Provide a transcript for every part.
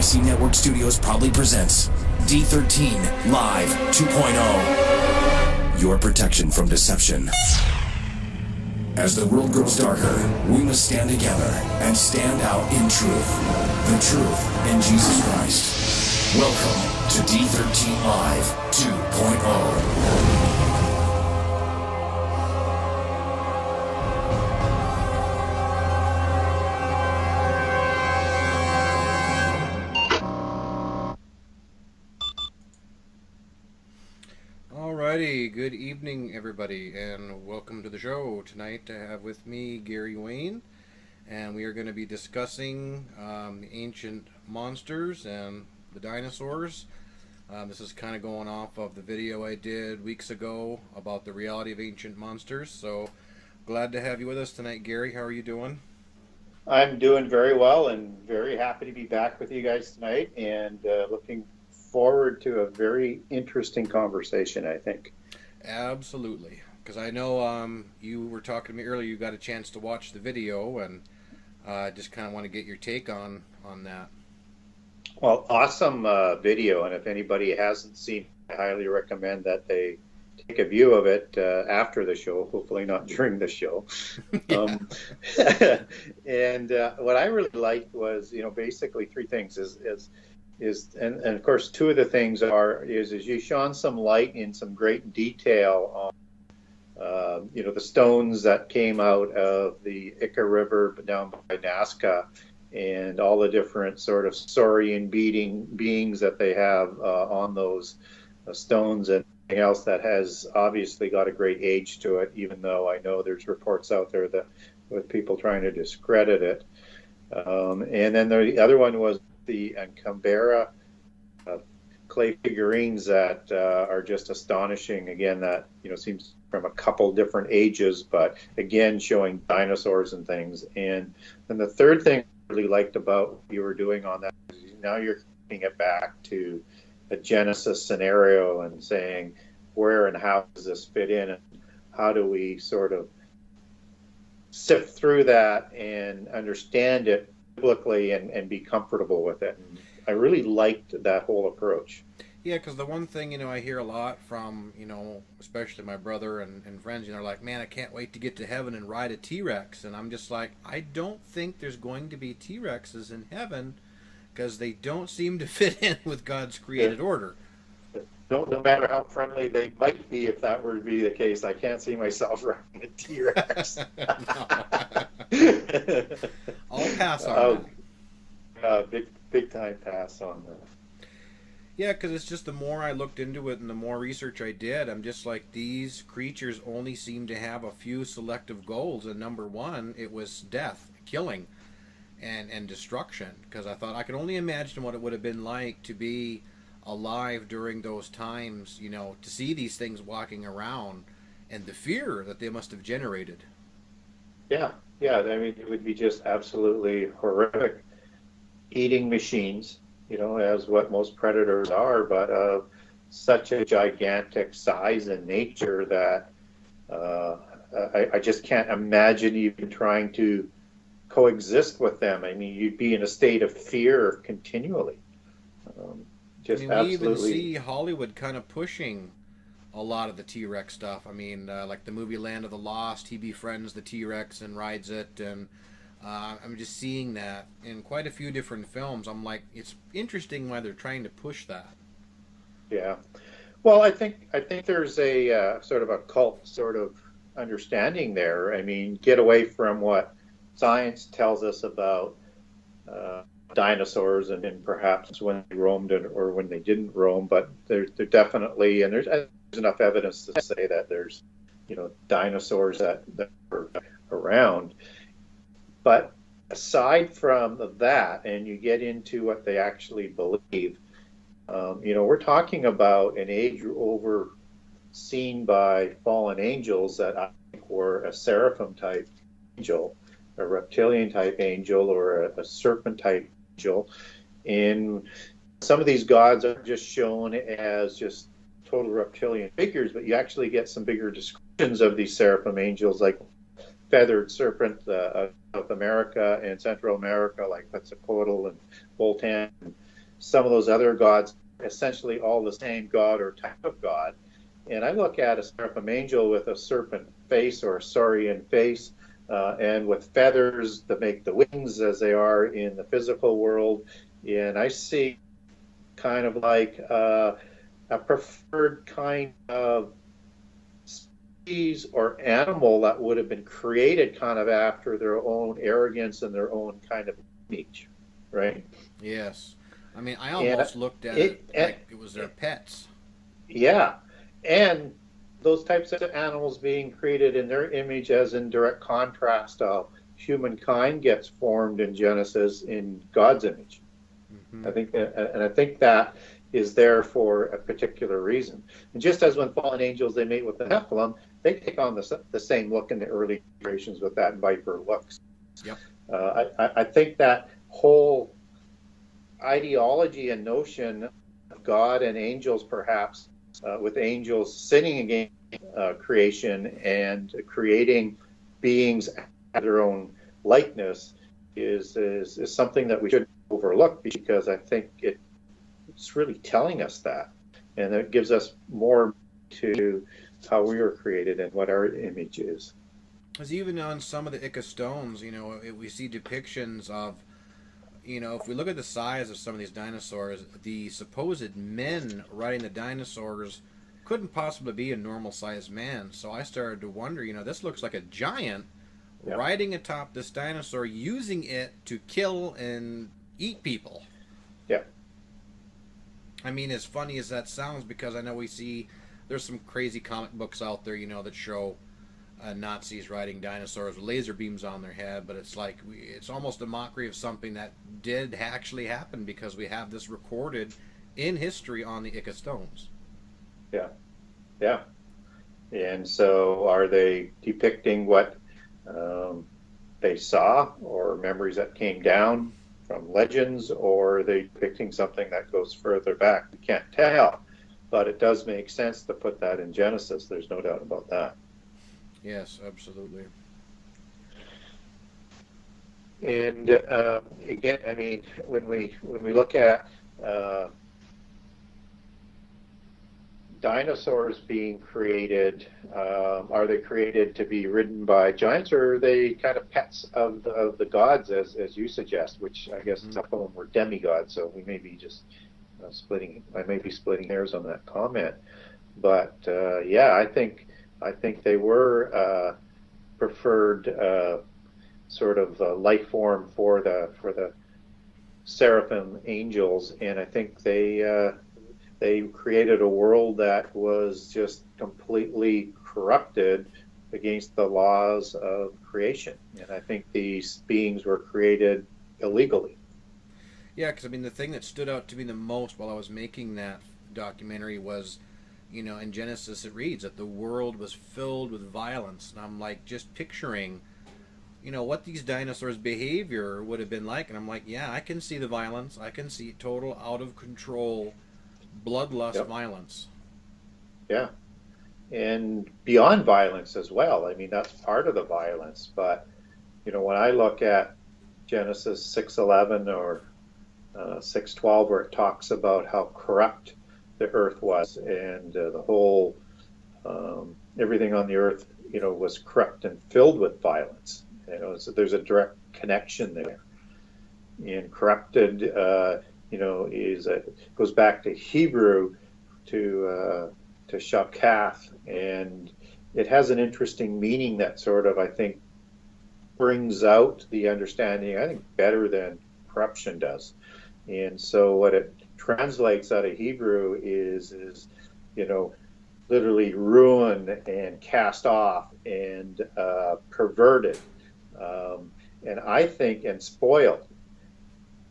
IC Network Studios proudly presents D13 Live 2.0. Your protection from deception. As the world grows darker, we must stand together and stand out in truth. The truth in Jesus Christ. Welcome to D13 Live 2.0. Alrighty, good evening everybody, and welcome to the show. Tonight I have with me Gary Wayne, and we are going to be discussing the ancient monsters and the dinosaurs. This is kind of going off of the video I did weeks ago about the reality of ancient monsters, so glad to have you with us tonight, Gary. How are you doing? I'm doing very well and very happy to be back with you guys tonight, and looking forward to a very interesting conversation, I think. Absolutely, because I know you were talking to me earlier. You got a chance to watch the video, and just kind of want to get your take on that. Well, awesome video, and if anybody hasn't seen it, I highly recommend that they take a view of it after the show, hopefully not during the show. And what I really liked was, basically three things and of course two of the things is you shone some light in some great detail on the stones that came out of the Ika River down by Nazca, and all the different sort of saurian beings that they have on those stones, and anything else that has obviously got a great age to it, even though I know there's reports out there that with people trying to discredit it. And then the other one was the Canberra clay figurines that are just astonishing. Again, that seems from a couple different ages, but again showing dinosaurs and things. And then the third thing I really liked about what you were doing on that is now you're taking it back to a Genesis scenario and saying where and how does this fit in, and how do we sort of sift through that and understand it biblically and be comfortable with it. And I really liked that whole approach. Yeah, because the one thing, I hear a lot from, especially my brother and friends, like, man, I can't wait to get to heaven and ride a T-Rex. And I'm just like, I don't think there's going to be T-Rexes in heaven, because they don't seem to fit in with God's created order. No matter how friendly they might be, if that were to be the case, I can't see myself riding a T-Rex. I'll pass on that. Big time pass on that. Yeah, because it's just the more I looked into it and the more research I did, I'm just like, these creatures only seem to have a few selective goals, and number one, it was death, killing, and destruction. Because I thought I could only imagine what it would have been like to be alive during those times, to see these things walking around and the fear that they must have generated. Yeah, I mean, it would be just absolutely horrific. Eating machines, as what most predators are, but of such a gigantic size and nature that I just can't imagine even trying to coexist with them. I mean, you'd be in a state of fear continually. We even see Hollywood kind of pushing a lot of the T-Rex stuff. I mean, like the movie Land of the Lost, he befriends the T-Rex and rides it, and I'm just seeing that in quite a few different films. I'm like, it's interesting why they're trying to push that. Yeah. Well, I think there's a sort of a cult sort of understanding there. I mean, get away from what science tells us about dinosaurs and perhaps when they roamed or when they didn't roam, but they're definitely, and there's enough evidence to say that there's dinosaurs that were around. But aside from that, and you get into what they actually believe, we're talking about an age overseen by fallen angels that I think were a seraphim type angel, a reptilian type angel, or a serpent type angel. And some of these gods are just shown as just total reptilian figures, but you actually get some bigger descriptions of these seraphim angels, like feathered serpent of South America and Central America, like Quetzalcoatl and Voltan, some of those other gods, essentially all the same god or type of god. And I look at a seraphim angel with a serpent face or a saurian face, and with feathers that make the wings as they are in the physical world. And I see kind of like a preferred kind of species or animal that would have been created kind of after their own arrogance and their own kind of image, right? Yes. I mean, I almost looked at it like it was their pets. Yeah. And those types of animals being created in their image as in direct contrast to humankind gets formed in Genesis in God's image. Mm-hmm. I think that is there for a particular reason. And just as when fallen angels, they mate with the Nephilim, they take on the same look in the early creations with that viper looks. Yep. I think that whole ideology and notion of God and angels, perhaps, with angels sinning against creation and creating beings at their own likeness, is something that we should overlook, because I think it's really telling us that, and it gives us more to how we were created and what our image is. Because even on some of the Ica stones, we see depictions of, if we look at the size of some of these dinosaurs, the supposed men riding the dinosaurs couldn't possibly be a normal-sized man. So I started to wonder, this looks like a giant riding atop this dinosaur, using it to kill and eat people. Yeah. I mean, as funny as that sounds, because I know there's some crazy comic books out there, that show Nazis riding dinosaurs with laser beams on their head, but it's like it's almost a mockery of something that did actually happen, because we have this recorded in history on the Ica stones. Yeah. And so are they depicting what they saw, or memories that came down from legends, or are they depicting something that goes further back? We can't tell, but it does make sense to put that in Genesis. There's no doubt about that. Yes, absolutely. And again, I mean, when we look at dinosaurs being created, are they created to be ridden by giants, or are they kind of pets of the gods, as you suggest? Which I guess some of them were demigods, so we may be just I may be splitting hairs on that comment. But yeah, I think they were preferred sort of life form for the seraphim angels, and I think they created a world that was just completely corrupted against the laws of creation, and I think these beings were created illegally. Yeah, because I mean, the thing that stood out to me the most while I was making that documentary was, in Genesis it reads that the world was filled with violence. And I'm like, just picturing, what these dinosaurs' behavior would have been like. And I'm like, yeah, I can see the violence. I can see total out of control, bloodlust violence. Yeah. And beyond violence as well. I mean, that's part of the violence. But, when I look at Genesis 6:11 or 6:12, where it talks about how corrupt the earth was, and the whole everything on the earth was corrupt and filled with violence, so there's a direct connection there. And corrupted goes back to Hebrew, to shakath, and it has an interesting meaning that sort of, I think, brings out the understanding, I think, better than corruption does. And so what it translates out of Hebrew is literally ruined and cast off and perverted, and I think, and spoiled.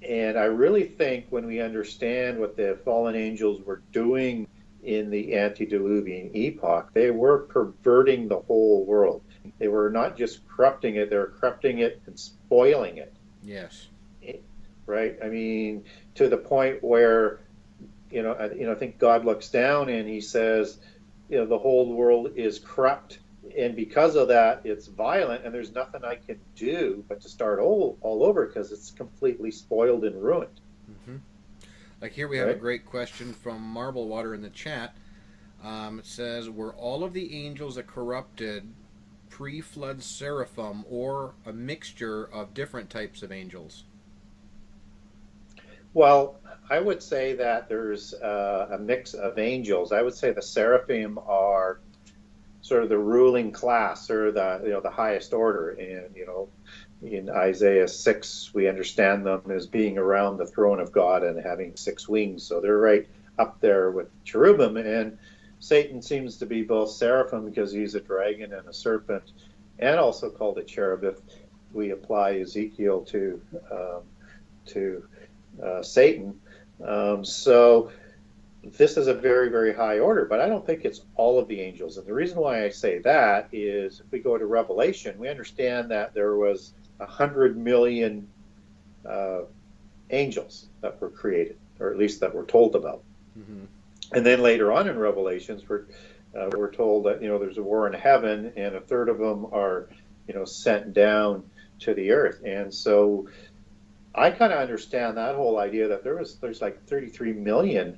And I really think when we understand what the fallen angels were doing in the antediluvian epoch, they were perverting the whole world. They were not just corrupting it, they were corrupting it and spoiling it. Yes. Right? I mean, to the point where, I think God looks down and he says, the whole world is corrupt, and because of that, it's violent, and there's nothing I can do but to start all over, because it's completely spoiled and ruined. Mm-hmm. Like here we have a great question from Marble Water in the chat. It says, were all of the angels a corrupted pre-flood seraphim or a mixture of different types of angels? Well, I would say that there's a mix of angels. I would say the seraphim are sort of the ruling class, or the highest order. And in Isaiah 6, we understand them as being around the throne of God and having 6 wings. So they're right up there with cherubim. And Satan seems to be both seraphim because he's a dragon and a serpent, and also called a cherub if we apply Ezekiel to Satan. So this is a very, very high order, but I don't think it's all of the angels. And the reason why I say that is if we go to Revelation, we understand that there was 100 million angels that were created, or at least that we're told about. Mm-hmm. And then later on in Revelations, we're told that there's a war in heaven, and a third of them are sent down to the earth. And so I kind of understand that whole idea that there's like 33 million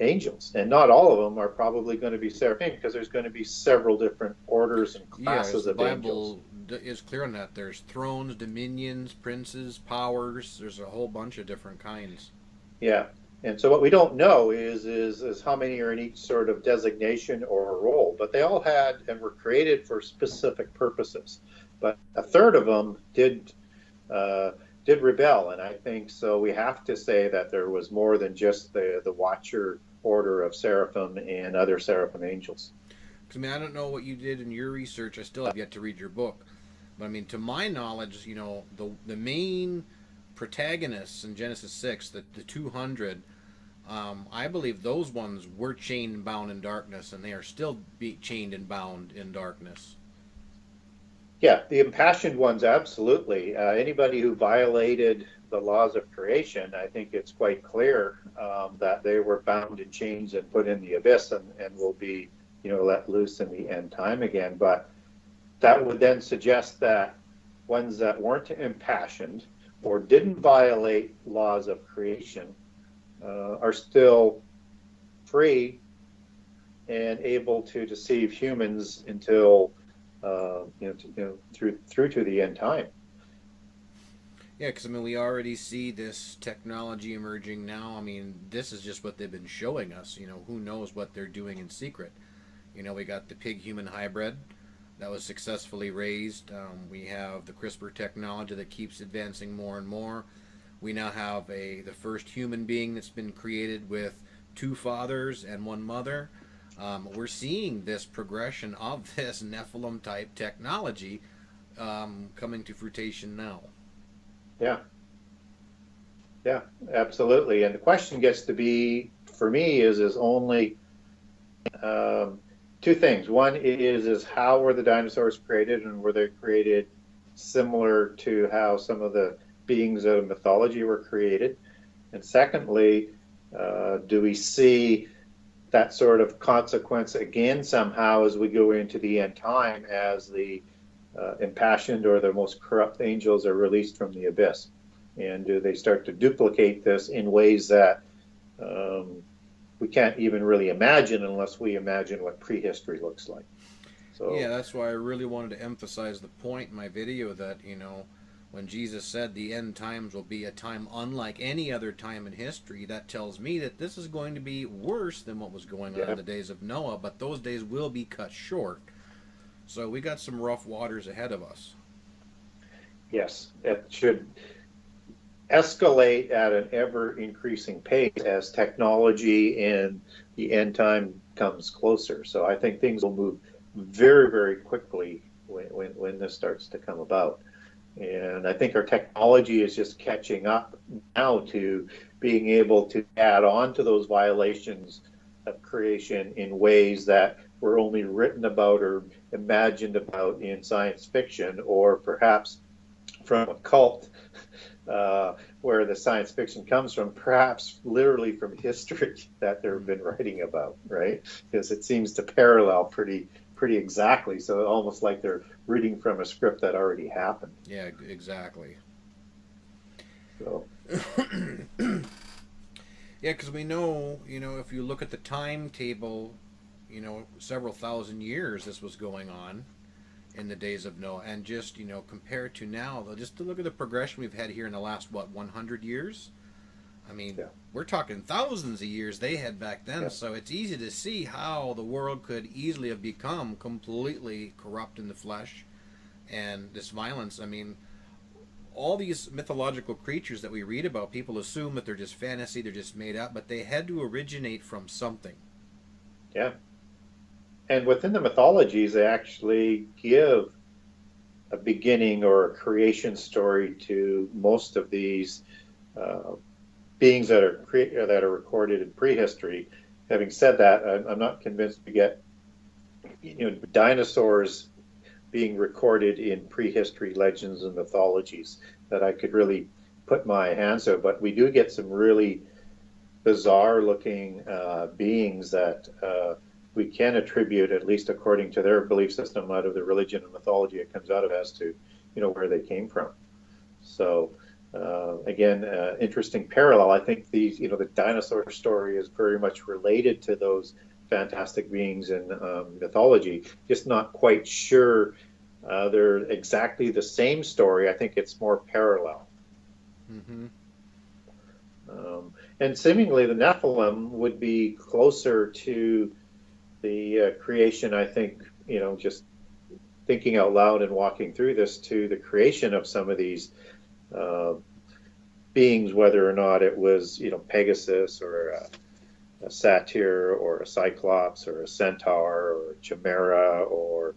angels, and not all of them are probably going to be seraphim, because there's going to be several different orders and classes of angels. The Bible is clear on that. There's thrones, dominions, princes, powers. There's a whole bunch of different kinds. Yeah. And so what we don't know is how many are in each sort of designation or role, but they all had and were created for specific purposes. But a third of them did rebel, and I think so. We have to say that there was more than just the Watcher order of seraphim and other seraphim angels. Because I don't know what you did in your research. I still have yet to read your book, but to my knowledge, the main protagonists in Genesis 6, the 200. I believe those ones were chained and bound in darkness, and they are still chained and bound in darkness. Yeah, the impassioned ones, absolutely. Anybody who violated the laws of creation, I think it's quite clear that they were bound in chains and put in the abyss, and will be, let loose in the end time again. But that would then suggest that ones that weren't impassioned or didn't violate laws of creation are still free and able to deceive humans until through to the end time. Yeah, because we already see this technology emerging now. This is just what they've been showing us. Who knows what they're doing in secret. We got the pig-human hybrid that was successfully raised. We have the CRISPR technology that keeps advancing more and more. We now have the first human being that's been created with 2 fathers and 1 mother. We're seeing this progression of this Nephilim type technology coming to fruition now. Yeah, absolutely. And the question gets to be, for me, is only 2 things. One is how were the dinosaurs created, and were they created similar to how some of the beings of mythology were created? And secondly, do we see that sort of consequence again somehow as we go into the end time, as the impassioned or the most corrupt angels are released from the abyss? And do they start to duplicate this in ways that we can't even really imagine unless we imagine what prehistory looks like? So yeah, that's why I really wanted to emphasize the point in my video that, when Jesus said the end times will be a time unlike any other time in history, that tells me that this is going to be worse than what was going on in the days of Noah, but those days will be cut short. So we got some rough waters ahead of us. Yes, it should escalate at an ever-increasing pace as technology and the end time comes closer. So I think things will move very, very quickly when this starts to come about. And I think our technology is just catching up now to being able to add on to those violations of creation in ways that were only written about or imagined about in science fiction, or perhaps from a cult where the science fiction comes from, perhaps literally from history that they've been writing about, right? Because it seems to parallel pretty exactly. So almost like they're reading from a script that already happened. Yeah, exactly. So Yeah, because we know, if you look at the timetable, several thousand years this was going on in the days of Noah, and just compared to now, though, just to look at the progression we've had here in the last 100 years. I mean, Yeah. we're talking thousands of years they had back then, Yeah. so it's easy to see how the world could easily have become completely corrupt in the flesh, and this violence. I mean, all these mythological creatures that we read about, people assume that they're just fantasy, they're just made up, but they had to originate from something. Yeah. And within the mythologies, they actually give a beginning or a creation story to most of these beings that are recorded in prehistory. Having said that, I'm not convinced we get dinosaurs being recorded in prehistory legends and mythologies that I could really put my hands on. But we do get some really bizarre looking beings that we can attribute, at least according to their belief system, out of the religion and mythology it comes out of, as to where they came from. So again, interesting parallel. I think the dinosaur story is very much related to those fantastic beings in mythology. Just not quite sure they're exactly the same story. I think it's more parallel. Mm-hmm. And seemingly the Nephilim would be closer to the creation, I think, just thinking out loud and walking through this, to the creation of some of these beings, whether or not it was, Pegasus or a satyr or a cyclops or a centaur or a chimera or,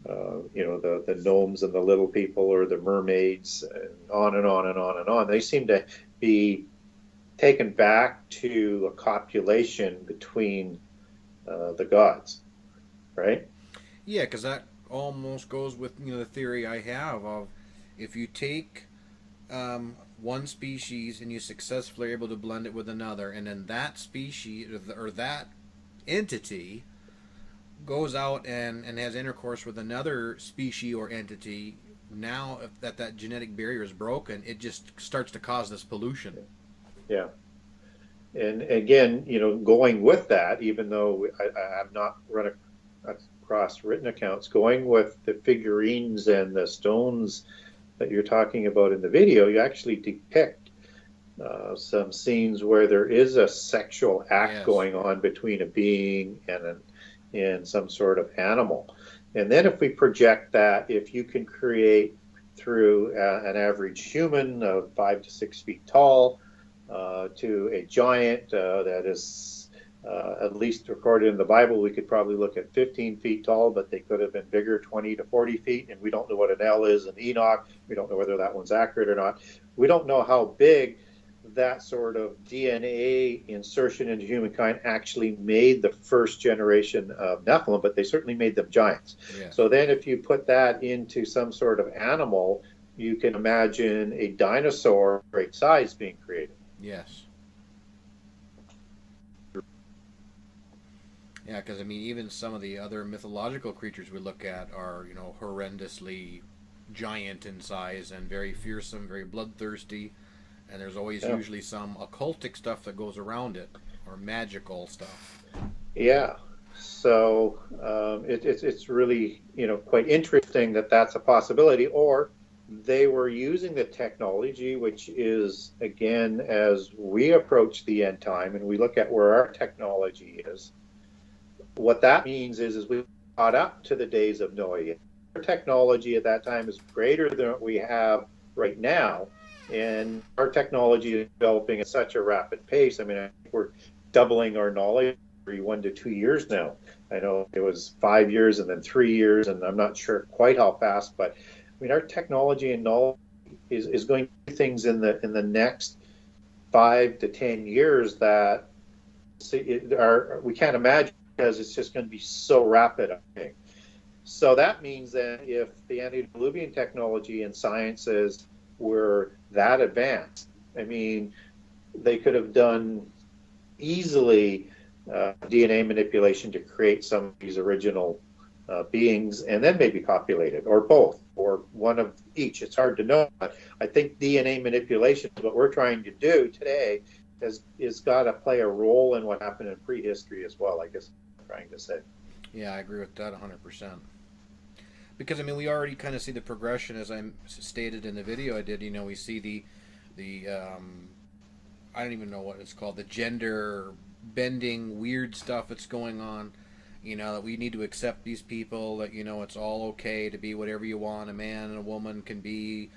the gnomes and the little people or the mermaids, and on and on and on and on. They seem to be taken back to a copulation between the gods, right? Yeah, because that almost goes with the theory I have of, if you take one species and you successfully are able to blend it with another, and then that species or that entity goes out and has intercourse with another species or entity, now if that genetic barrier is broken, it just starts to cause this pollution. Yeah. And again, going with that, even though I have not run across written accounts, going with the figurines and the stones that you're talking about in the video, you actually depict some scenes where there is a sexual act Yes. going on between a being and some sort of animal. And then if we project that, if you can create through an average human of 5 to 6 feet tall, to a giant that is at least recorded in the Bible, we could probably look at 15 feet tall, but they could have been bigger, 20 to 40 feet, and we don't know what an L is in Enoch. We don't know whether that one's accurate or not. We don't know how big that sort of DNA insertion into humankind actually made the first generation of Nephilim, but they certainly made them giants. Yes. So then if you put that into some sort of animal, you can imagine a dinosaur of great size being created. Yes. Yeah, because even some of the other mythological creatures we look at are, horrendously giant in size and very fearsome, very bloodthirsty, and there's always usually some occultic stuff that goes around it, or magical stuff. Yeah. So it's really quite interesting that that's a possibility, or they were using the technology, which is, again, as we approach the end time and we look at where our technology is, what that means is we caught up to the days of Noah. Our technology at that time is greater than what we have right now, and our technology is developing at such a rapid pace. I think we're doubling our knowledge every 1 to 2 years now. I know it was 5 years and then 3 years, and I'm not sure quite how fast, but our technology and knowledge is going to do things in the next 5 to 10 years that we can't imagine, because it's just going to be so rapid, I think. So that means that if the antediluvian technology and sciences were that advanced, they could have done easily DNA manipulation to create some of these original beings, and then maybe populated, or both, or one of each. It's hard to know. But I think DNA manipulation is what we're trying to do today, is got to play a role in what happened in prehistory as well, I guess I'm trying to say. Yeah, I agree with that 100%. Because I mean, we already kind of see the progression, as I stated in the video I did. You know, we see the I don't even know what it's called, the gender bending weird stuff that's going on. You know, that we need to accept these people. That, you know, it's all okay to be whatever you want. A man and a woman can be,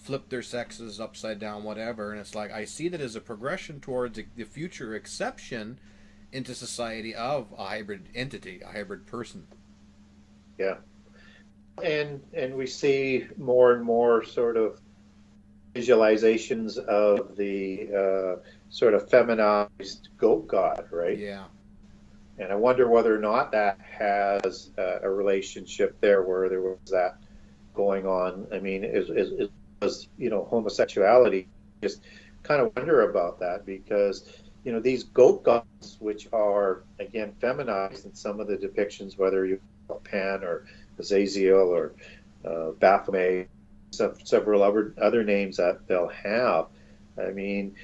flip their sexes upside down, whatever. And it's like, I see that as a progression towards the future exception into society of a hybrid entity, a hybrid person. Yeah. And we see more and more sort of visualizations of the sort of feminized goat god, right? Yeah. And I wonder whether or not that has a relationship there, where there was that going on. I mean, is you know, homosexuality? Just kind of wonder about that, because you know, these goat gods, which are again feminized in some of the depictions, whether you Pan or Azazel or Baphomet, several other names that they'll have. I mean,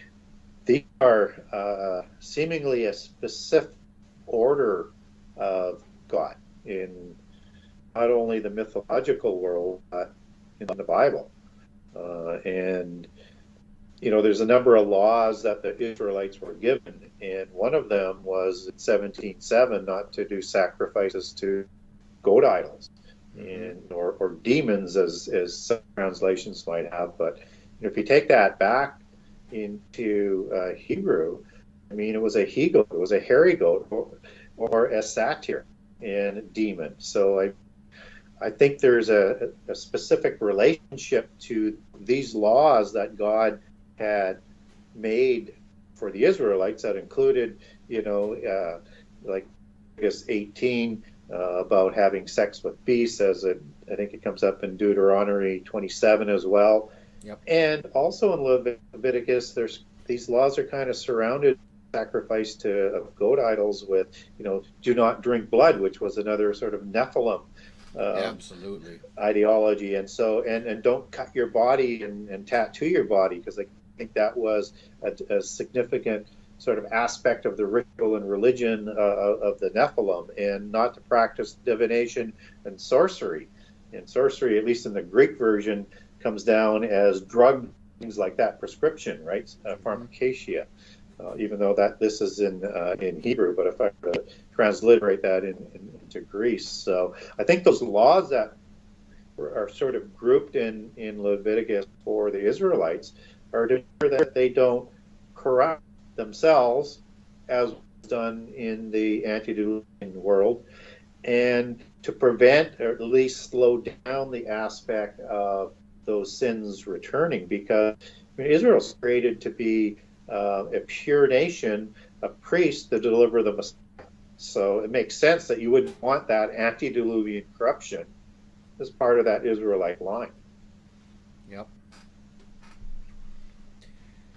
these are seemingly a specific order of God in not only the mythological world, but in the Bible. And, you know, there's a number of laws that the Israelites were given, and one of them was in 17:7 not to do sacrifices to goat idols, and or demons, as some translations might have. But you know, if you take that back into Hebrew, I mean, it was a he-goat, it was a hairy goat, or a satyr and demon. So I think there's a specific relationship to these laws that God had made for the Israelites that included, you know, like I guess 18 about having sex with beasts, as I think it comes up in Deuteronomy 27 as well. Yep. And also in Leviticus, these laws are kind of surrounded sacrifice to goat idols with, you know, do not drink blood, which was another sort of Nephilim absolutely ideology. And so, and don't cut your body and tattoo your body, because I think that was a significant sort of aspect of the ritual and religion of the Nephilim, and not to practice divination and sorcery. And sorcery, at least in the Greek version, comes down as drug, things like that, prescription, right? Pharmacacia. Even though that this is in Hebrew, but if I were to transliterate that into Greece. So I think those laws that are sort of grouped in Leviticus for the Israelites are to ensure that they don't corrupt themselves, as was done in the antediluvian world, and to prevent, or at least slow down, the aspect of those sins returning. Because I mean, Israel's created to be a pure nation, a priest to deliver the Messiah. So it makes sense that you wouldn't want that antediluvian corruption as part of that Israelite line. Yep.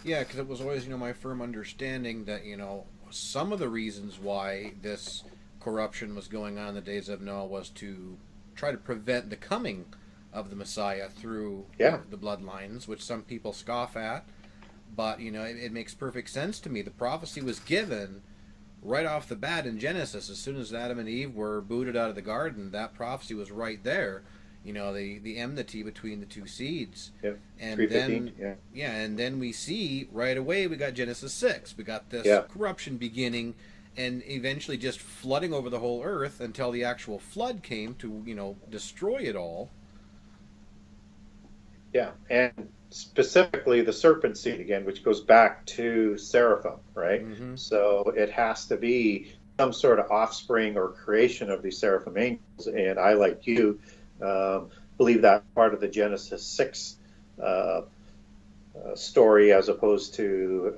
Yeah, because it was always, you know, my firm understanding that, you know, some of the reasons why this corruption was going on in the days of Noah was to try to prevent the coming of the Messiah through the bloodlines, which some people scoff at. But, you know, it makes perfect sense to me. The prophecy was given right off the bat in Genesis. As soon as Adam and Eve were booted out of the garden, that prophecy was right there. You know, the enmity between the two seeds. Yep. And then, and then we see right away, we got Genesis 6. We got this corruption beginning and eventually just flooding over the whole earth until the actual flood came to, you know, destroy it all. Yeah, and specifically the serpent seed again, which goes back to seraphim, right? So it has to be some sort of offspring or creation of these seraphim angels. And I, like you, believe that part of the Genesis 6 story, as opposed to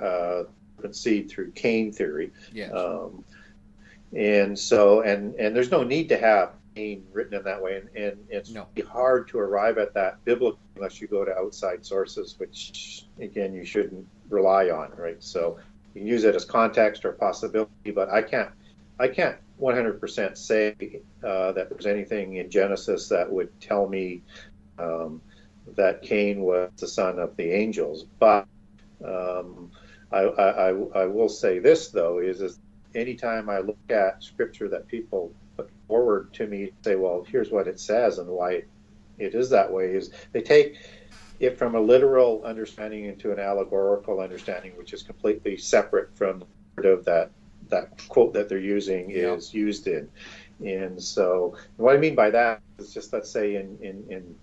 serpent seed through Cain theory. Yes. And so, and there's no need to have Cain written in that way, and it's hard to arrive at that biblically unless you go to outside sources, which again you shouldn't rely on, right? So you can use it as context or possibility, but I can't 100% say that there's anything in Genesis that would tell me that Cain was the son of the angels. But I will say this though is anytime I look at scripture that people put forward to me, say, well, here's what it says and why it is that way, is they take it from a literal understanding into an allegorical understanding, which is completely separate from the narrative that quote that they're using is used in. And so what I mean by that is just, let's say in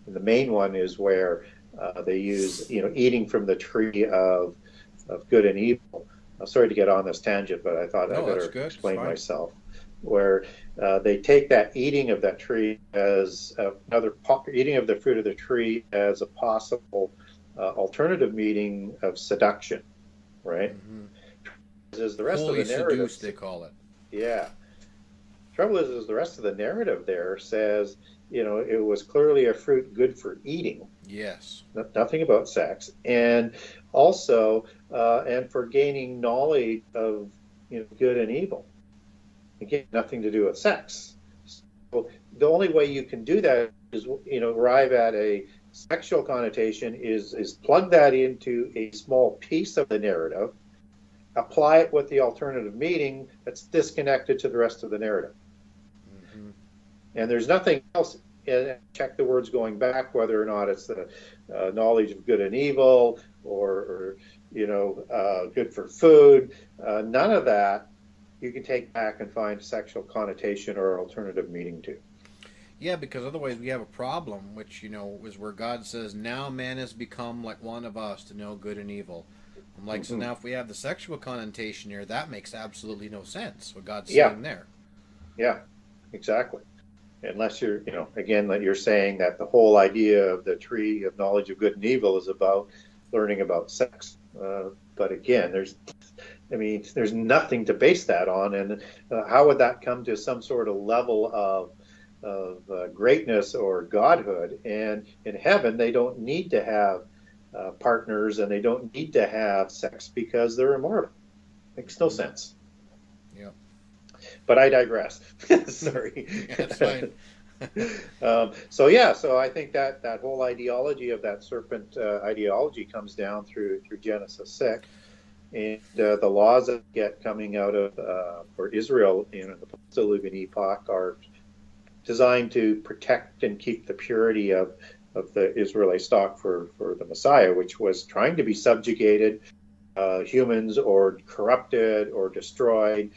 the main one is where they use, eating from the tree of good and evil. I'm sorry to get on this tangent, but I thought I better explain myself. Where they take that eating of that tree as eating of the fruit of the tree as a possible alternative meaning of seduction, right? Mm-hmm. Is the rest Holy of the narrative seduced, they call it. Yeah. Trouble is the rest of the narrative there says, it was clearly a fruit good for eating. Yes. Nothing about sex, and also and for gaining knowledge of good and evil. Again, nothing to do with sex. So the only way you can do that is arrive at a sexual connotation is plug that into a small piece of the narrative, apply it with the alternative meaning that's disconnected to the rest of the narrative. Mm-hmm. And there's nothing else. And check the words going back, whether or not it's the knowledge of good and evil or good for food. None of that you can take back and find sexual connotation or alternative meaning to. Yeah, because otherwise we have a problem, which, is where God says, now man has become like one of us to know good and evil. I'm like, mm-hmm. So now if we have the sexual connotation here, that makes absolutely no sense, what God's saying there. Yeah, exactly. Unless you're, again, that you're saying that the whole idea of the tree of knowledge of good and evil is about learning about sex. But again, there's nothing to base that on. And how would that come to some sort of level of greatness or godhood? And in heaven, they don't need to have partners and they don't need to have sex because they're immortal. Makes no sense. Yeah. But I digress. Sorry. That's fine. So I think that whole ideology of that serpent ideology comes down through Genesis 6, and the laws that get coming out of for Israel in the post-Diluvian epoch are designed to protect and keep the purity of the Israelite stock for the Messiah, which was trying to be subjugated humans or corrupted or destroyed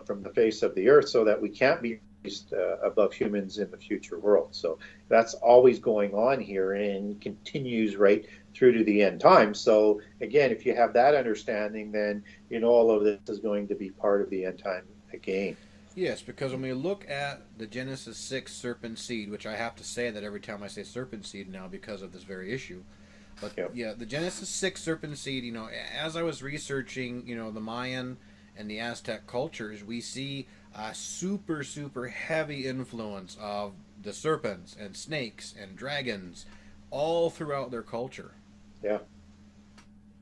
from the face of the earth, so that we can't be raised above humans in the future world. So that's always going on here and continues right through to the end time. So again, if you have that understanding, then all of this is going to be part of the end time again. Yes, because when we look at the Genesis 6 serpent seed, which I have to say that every time I say serpent seed now because of this very issue, but yeah, the Genesis 6 serpent seed, as I was researching, the Mayan and the Aztec cultures, we see a super, super heavy influence of the serpents and snakes and dragons all throughout their culture. Yeah.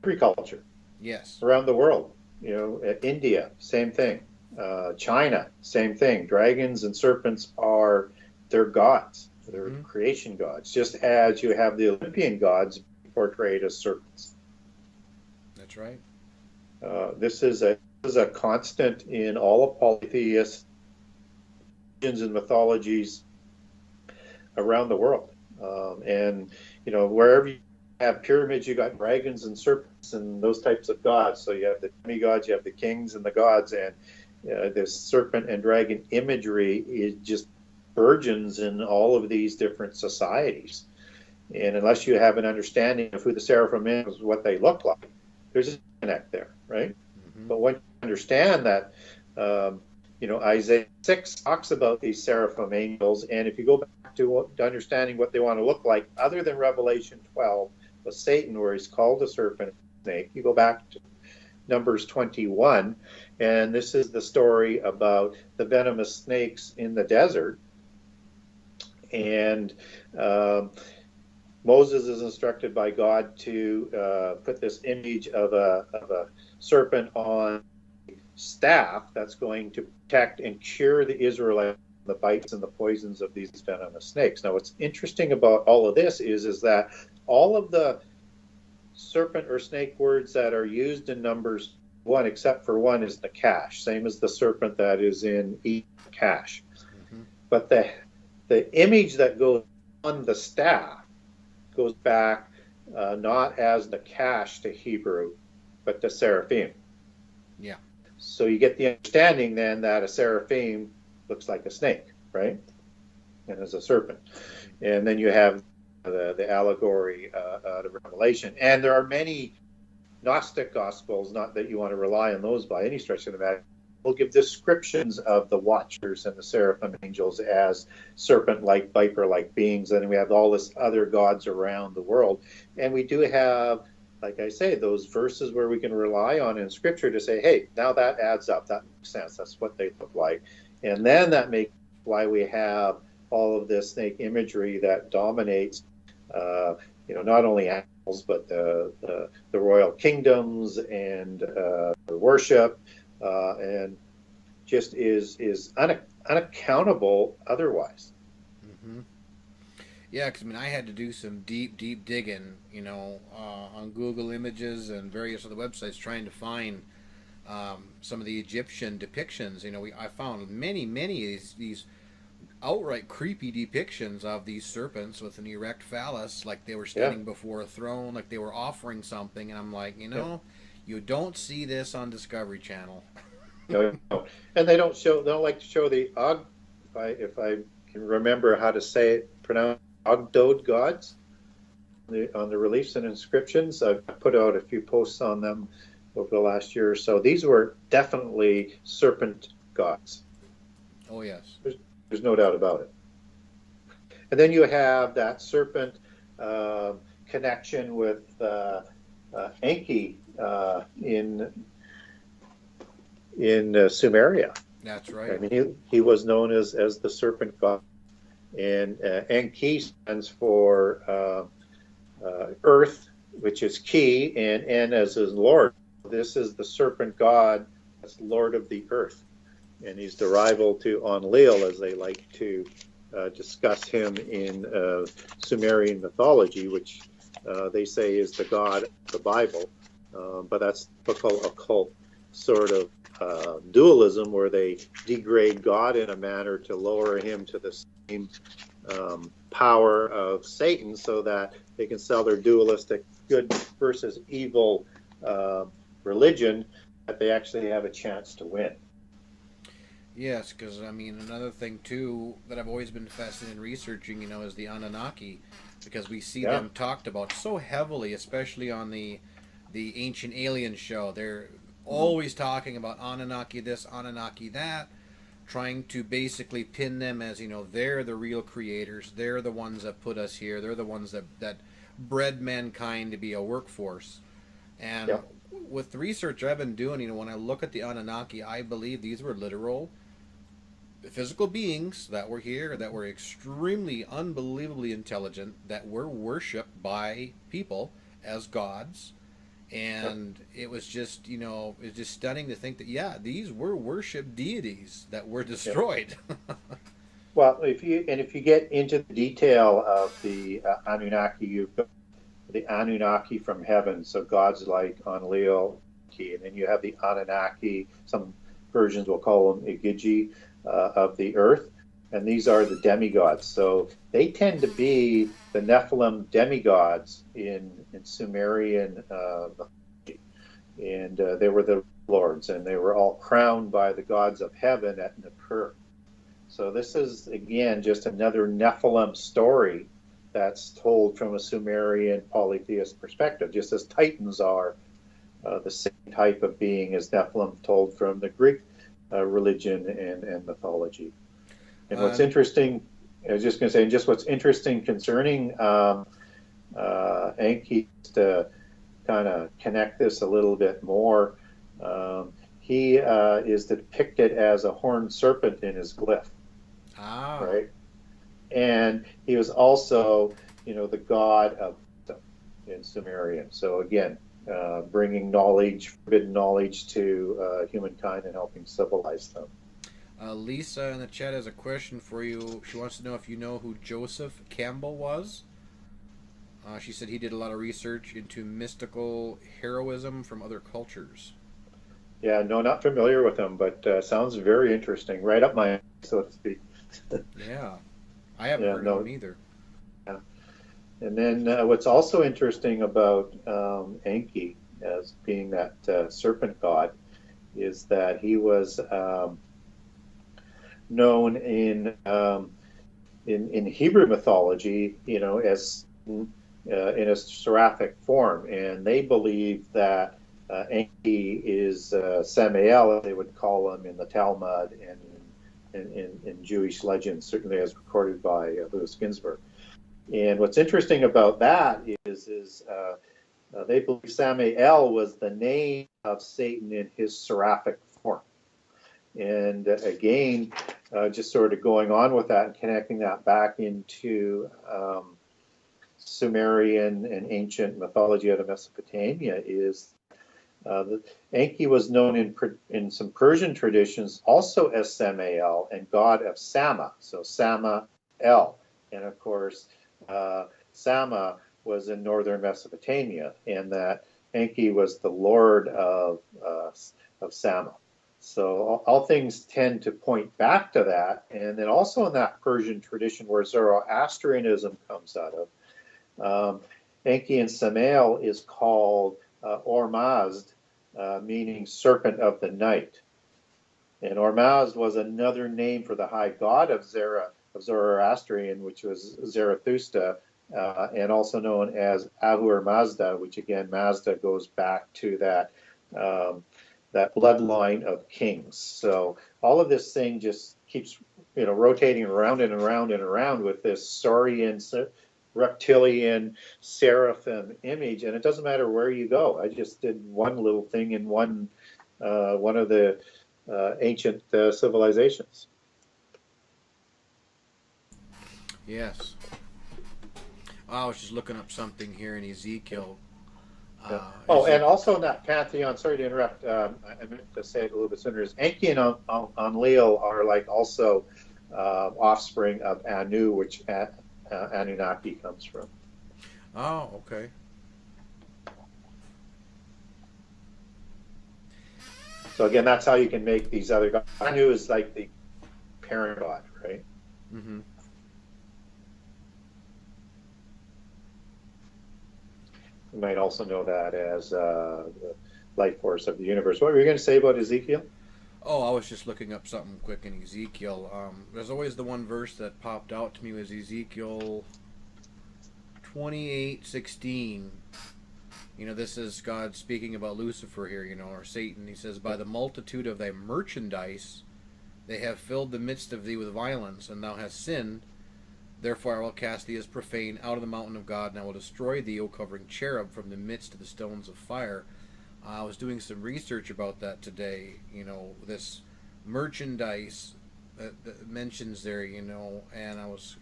Every culture. Yes. Around the world. India, same thing. China, same thing. Dragons and serpents are their gods. They're creation gods, just as you have the Olympian gods portrayed as serpents. That's right. This is a constant in all of polytheist religions and mythologies around the world. And wherever you have pyramids, you got dragons and serpents and those types of gods. So you have the demigods, you have the kings and the gods, and this serpent and dragon imagery is just burgeons in all of these different societies. And unless you have an understanding of who the seraphim is, what they look like, there's a disconnect there, right? Mm-hmm. But when you understand that, Isaiah 6 talks about these seraphim angels, and if you go back to understanding what they want to look like, other than Revelation 12 with Satan, where he's called a serpent snake, you go back to Numbers 21, and this is the story about the venomous snakes in the desert. And Moses is instructed by God to put this image of a serpent on a staff that's going to protect and cure the Israelites from the bites and the poisons of these venomous snakes. Now, what's interesting about all of this is that all of the serpent or snake words that are used in Numbers 1, except for one, is Nakash, same as the serpent that is in Nakash. Mm-hmm. But the image that goes on the staff goes back not as Nakash to Hebrew, but to seraphim. Yeah. So you get the understanding then that a seraphim looks like a snake, right? And is a serpent. Mm-hmm. And then you have the allegory out of Revelation. And there are many Gnostic Gospels, not that you want to rely on those by any stretch of the matter, will give descriptions of the watchers and the seraphim angels as serpent-like, viper-like beings. And we have all this other gods around the world. And we do have, like I say, those verses where we can rely on in Scripture to say, hey, now that adds up. That makes sense. That's what they look like. And then that makes why we have all of this snake imagery that dominates not only animals, but the royal kingdoms and the worship, and just is unaccountable otherwise. Mm-hmm. Yeah, because I had to do some deep digging, on Google Images and various other websites trying to find some of the Egyptian depictions. I found many of these outright creepy depictions of these serpents with an erect phallus, like they were standing before a throne, like they were offering something. And I'm like, you don't see this on Discovery Channel. No. And they don't like to show the if I can remember how to pronounce Ogdode gods on the reliefs and inscriptions. I've put out a few posts on them over the last year or so. These were definitely serpent gods. Oh yes. There's no doubt about it. And then you have that serpent connection with Enki in Sumeria. That's right. He was known as the serpent god, and Enki stands for earth, which is Ki, and En as his Lord. This is the serpent god that's Lord of the earth. And he's the rival to Enlil, as they like to discuss him in Sumerian mythology, which they say is the god of the Bible. But that's typical occult sort of dualism, where they degrade God in a manner to lower him to the same power of Satan, so that they can sell their dualistic good versus evil religion, that they actually have a chance to win. Yes, because another thing too that I've always been fascinated in researching, is the Anunnaki, because we see them talked about so heavily, especially on the Ancient Aliens show. They're always talking about Anunnaki this, Anunnaki that, trying to basically pin them as, they're the real creators, they're the ones that put us here, they're the ones that bred mankind to be a workforce. And with the research I've been doing, when I look at the Anunnaki, I believe these were literal physical beings that were here, that were extremely, unbelievably intelligent, that were worshipped by people as gods. And it was just, it's just stunning to think that, these were worshipped deities that were destroyed. Well, if you get into the detail of the Anunnaki, you've got the Anunnaki from heaven, so gods like Enlil, and then you have the Anunnaki, some versions will call them Igigi, of the earth, and these are the demigods. So they tend to be the Nephilim demigods in Sumerian mythology, and they were the lords, and they were all crowned by the gods of heaven at Nippur. So this is, again, just another Nephilim story that's told from a Sumerian polytheist perspective, just as Titans are the same type of being as Nephilim told from the Greek religion and mythology. And what's interesting, I was just going to say, just what's interesting concerning Enki, to kind of connect this a little bit more, he is depicted as a horned serpent in his glyph. Ah. Right? And he was also, the god of wisdom in Sumerian. So again, bringing knowledge, forbidden knowledge to humankind and helping civilize them. Lisa in the chat has a question for you. She wants to know if you know who Joseph Campbell was. She said he did a lot of research into mystical heroism from other cultures. Yeah, no, not familiar with him, but sounds very interesting. Right up my alley, so to speak. Yeah, I haven't Yeah, heard of no. him either. Yeah. And then what's also interesting about Enki as being that serpent god is that he was known in Hebrew mythology, as in a seraphic form, and they believe that Enki is Samael, they would call him in the Talmud and in Jewish legends, certainly as recorded by Louis Ginsburg. And what's interesting about that is they believe Samael was the name of Satan in his seraphic form. And again, just sort of going on with that and connecting that back into Sumerian and ancient mythology out of Mesopotamia is Enki was known in some Persian traditions also as Samael and god of Sama, so Sama El. And of course, Sama was in northern Mesopotamia, and that Enki was the lord of Sama. So all things tend to point back to that. And then also in that Persian tradition where Zoroastrianism comes out of, Enki and Samael is called Ormazd, meaning serpent of the night. And Ormazd was another name for the high god of Zoroastrian, which was Zarathustra, and also known as Ahura Mazda, which again, Mazda goes back to that bloodline of kings. So all of this thing just keeps, rotating around and around and around with this saurian, reptilian, seraphim image, and it doesn't matter where you go. I just did one little thing in one of the ancient civilizations. Yes. I was just looking up something here in Ezekiel. And also in that pantheon, sorry to interrupt, I meant to say it a little bit sooner, is Enki and Enlil are like also offspring of Anu, which Anunnaki comes from. Oh, okay. So again, that's how you can make these other gods. Anu is like the parent god, right? Mm-hmm. You might also know that as the life force of the universe. What were you going to say about Ezekiel? Oh, I was just looking up something quick in Ezekiel. There's always the one verse that popped out to me was Ezekiel 28:16. This is God speaking about Lucifer here, or Satan. He says, "By the multitude of thy merchandise, they have filled the midst of thee with violence, and thou hast sinned. Therefore I will cast thee as profane out of the mountain of God, and I will destroy thee, O covering cherub, from the midst of the stones of fire." I was doing some research about that today. This merchandise that mentions there, and I was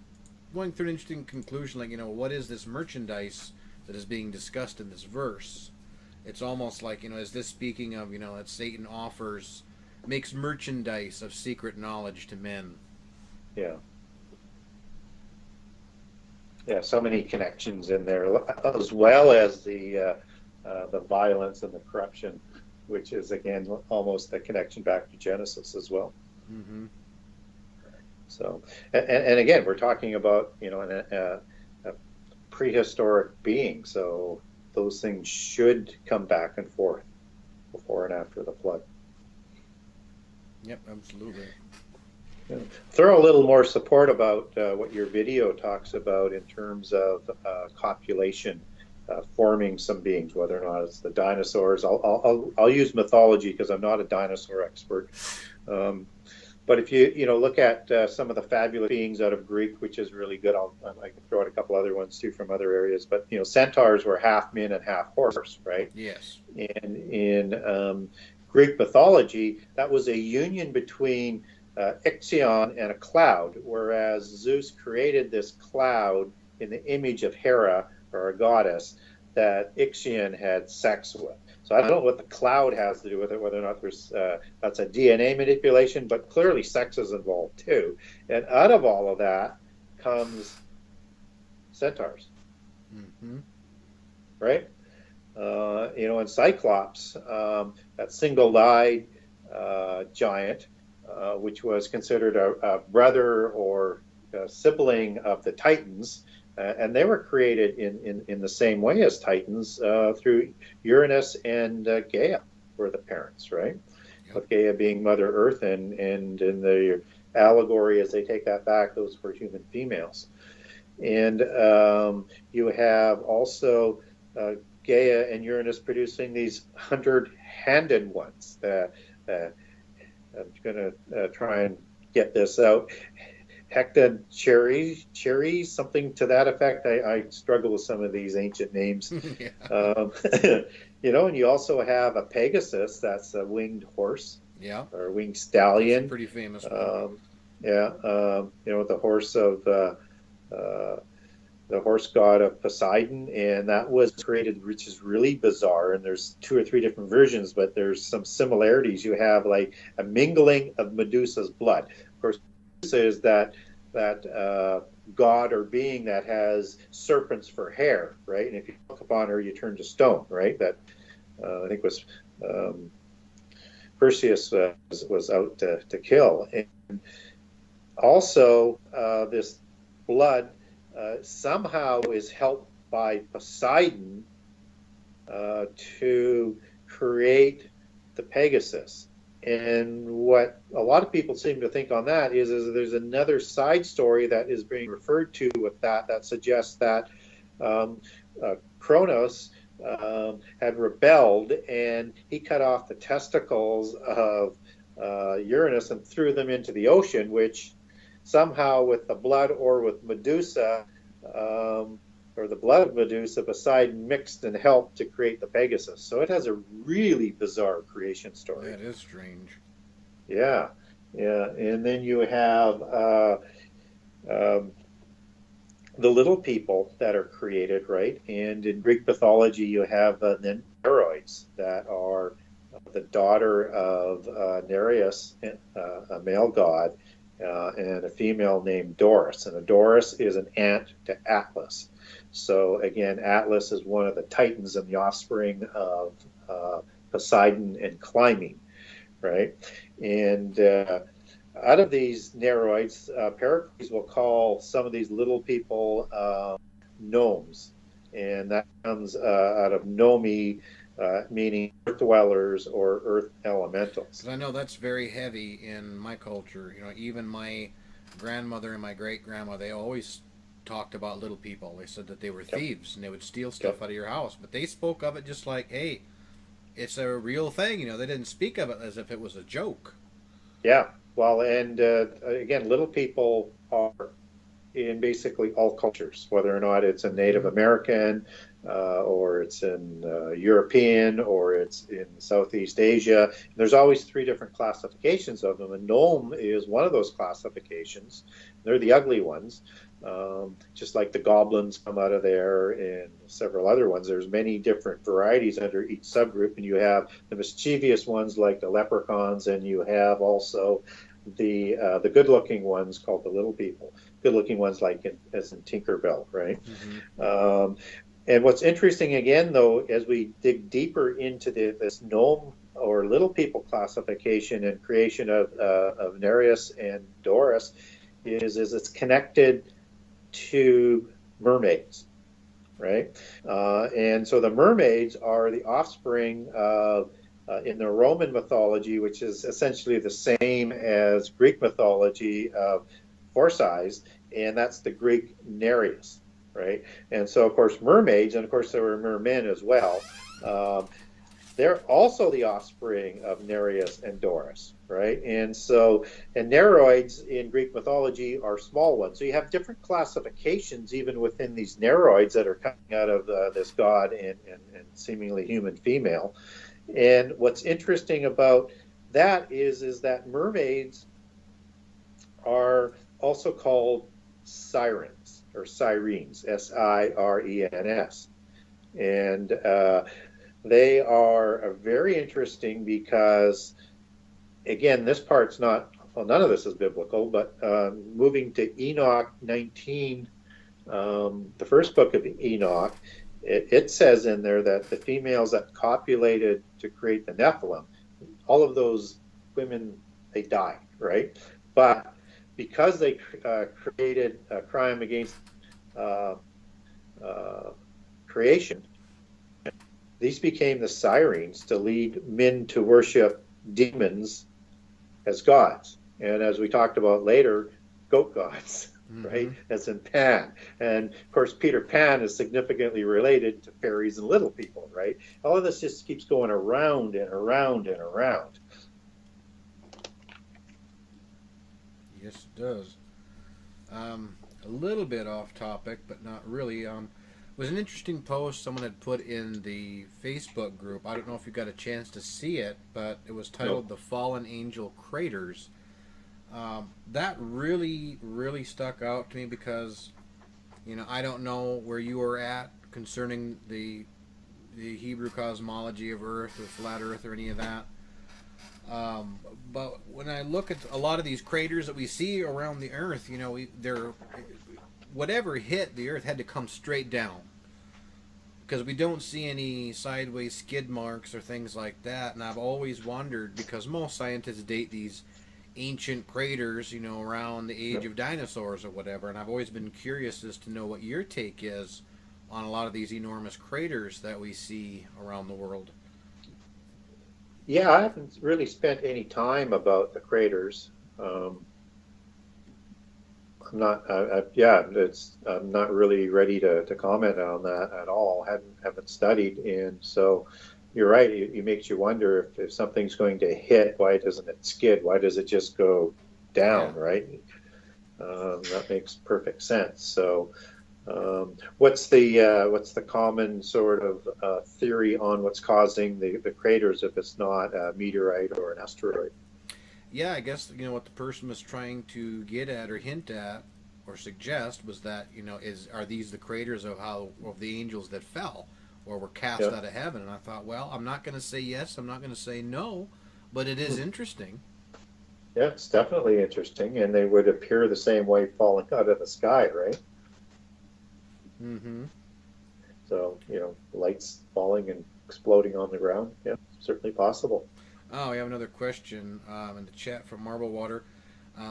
going through an interesting conclusion, like, what is this merchandise that is being discussed in this verse? It's almost like, is this speaking of, that Satan makes merchandise of secret knowledge to men? Yeah. Yeah, so many connections in there, as well as the violence and the corruption, which is again almost a connection back to Genesis as well. Mm-hmm. So, and again, we're talking about a prehistoric being, so those things should come back and forth before and after the flood. Yep, absolutely. Throw a little more support about what your video talks about in terms of copulation, forming some beings, whether or not it's the dinosaurs. I'll use mythology because I'm not a dinosaur expert. But if you look at some of the fabulous beings out of Greek, which is really good, I can throw out a couple other ones too from other areas. But centaurs were half man and half horse, right? Yes. And in Greek mythology, that was a union between Ixion and a cloud, whereas Zeus created this cloud in the image of Hera, or a goddess, that Ixion had sex with. So I don't know what the cloud has to do with it, whether or not there's that's a DNA manipulation, but clearly sex is involved too. And out of all of that comes centaurs. Mm-hmm. right? And Cyclops, that single-eyed giant, which was considered a brother or a sibling of the Titans, and they were created in the same way as Titans through Uranus and Gaia were the parents, right? Yep. With Gaia being Mother Earth, and in the allegory, as they take that back, those were human females. And you have also Gaia and Uranus producing these 100-handed ones. I'm going to try and get this out. Hecatocherys, something to that effect. I struggle with some of these ancient names. Yeah. And you also have a Pegasus, that's a winged horse. Yeah. Or winged stallion. That's a pretty famous one. The horse of the horse god of Poseidon, and that was created, which is really bizarre. And there's 2 or 3 different versions, but there's some similarities. You have like a mingling of Medusa's blood. Of course, Medusa is that god or being that has serpents for hair, right? And if you look upon her, you turn to stone, right? That I think was Perseus was out to kill. And also, this blood somehow is helped by Poseidon to create the Pegasus. And what a lot of people seem to think on that is there's another side story that is being referred to with that suggests that Kronos had rebelled, and he cut off the testicles of Uranus and threw them into the ocean, which somehow with the blood or with Medusa, or the blood of Medusa, Poseidon mixed and helped to create the Pegasus. So it has a really bizarre creation story. That is strange. Yeah. And then you have the little people that are created, right? And in Greek mythology, you have the Nereids that are the daughter of Nereus, a male god, and a female named Doris. And a Doris is an aunt to Atlas. So again, Atlas is one of the Titans and the offspring of Poseidon and climbing, right? And out of these Nereids, Pericles will call some of these little people gnomes. And that comes out of nomi, meaning earth dwellers or earth elementals. Because I know that's very heavy in my culture. Even my grandmother and my great-grandma, they always talked about little people. They said that they were thieves and they would steal stuff out of your house. But they spoke of it just like, hey, it's a real thing. They didn't speak of it as if it was a joke. Yeah. Well, and again, little people are in basically all cultures, whether or not it's a Native American, or it's in European, or it's in Southeast Asia. There's always 3 different classifications of them, and gnome is one of those classifications. They're the ugly ones, just like the goblins come out of there and several other ones. There's many different varieties under each subgroup, and you have the mischievous ones like the leprechauns, and you have also the good-looking ones called the little people. Good-looking ones like as in Tinkerbell, right? Mm-hmm. And what's interesting again, though, as we dig deeper into this gnome or little people classification and creation of Nereus and Doris, is it's connected to mermaids, right? And so the mermaids are the offspring of, in the Roman mythology, which is essentially the same as Greek mythology of Phorcys, and that's the Greek Nereus, right? And so, of course, mermaids, and of course there were mermen as well, they're also the offspring of Nereus and Doris, right? And so, and Nereids in Greek mythology are small ones. So you have different classifications even within these Nereids that are coming out of this god and seemingly human female. And what's interesting about that is that mermaids are also called sirens or sirens, S-I-R-E-N-S. And they are very interesting because, again, this part's not, well, none of this is biblical, but moving to Enoch 19, the first book of Enoch, it says in there that the females that copulated to create the Nephilim, all of those women, they died, right? But because they created a crime against creation, these became the sirens to lead men to worship demons as gods. And as we talked about later, goat gods, right? As in Pan. And of course, Peter Pan is significantly related to fairies and little people, right? All of this just keeps going around and around and around. Yes, it does. A little bit off topic, but not really. Was an interesting post someone had put in the Facebook group. I don't know if you got a chance to see it, but it was titled "The Fallen Angel Craters." That really, really stuck out to me because, you know, I don't know where you were at concerning the Hebrew cosmology of Earth or flat Earth or any of that. But when I look at a lot of these craters that we see around the Earth, you know, they're whatever hit the Earth had to come straight down, because we don't see any sideways skid marks or things like that. And I've always wondered, because most scientists date these ancient craters, you know, around the age of dinosaurs or whatever, and I've always been curious as to know what your take is on a lot of these enormous craters that we see around the world. Yeah, I haven't really spent any time about the craters. I'm not. I'm not really ready to comment on that at all. Haven't studied, and so you're right. It makes you wonder if something's going to hit, why doesn't it skid? Why does it just go down? Right? That makes perfect sense. So, what's the common sort of theory on what's causing the craters if it's not a meteorite or an asteroid? Yeah, I guess, you know, what the person was trying to get at or hint at or suggest was that, you know, are these the craters of the angels that fell or were cast out of heaven? And I thought, well, I'm not going to say yes, I'm not going to say no, but it is interesting. Yeah, it's definitely interesting, and they would appear the same way falling out of the sky, right? Mm-hmm. So, you know, lights falling and exploding on the ground. Yeah, certainly possible. Oh, we have another question in the chat from Marble Water.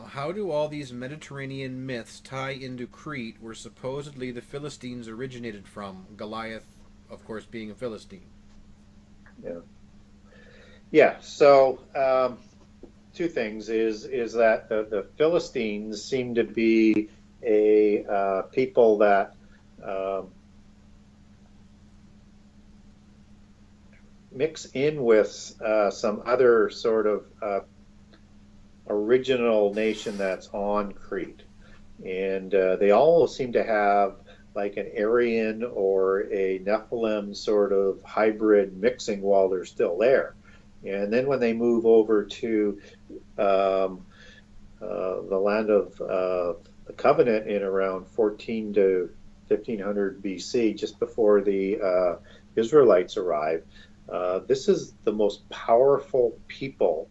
How do all these Mediterranean myths tie into Crete, where supposedly the Philistines originated from? Goliath, of course, being a Philistine. Yeah. Yeah. So, two things is that the Philistines seem to be a people that mix in with some other sort of original nation that's on Crete. And they all seem to have like an Aryan or a Nephilim sort of hybrid mixing while they're still there. And then when they move over to the land of the Covenant in around 14 to 1500 BC, just before the Israelites arrive, this is the most powerful people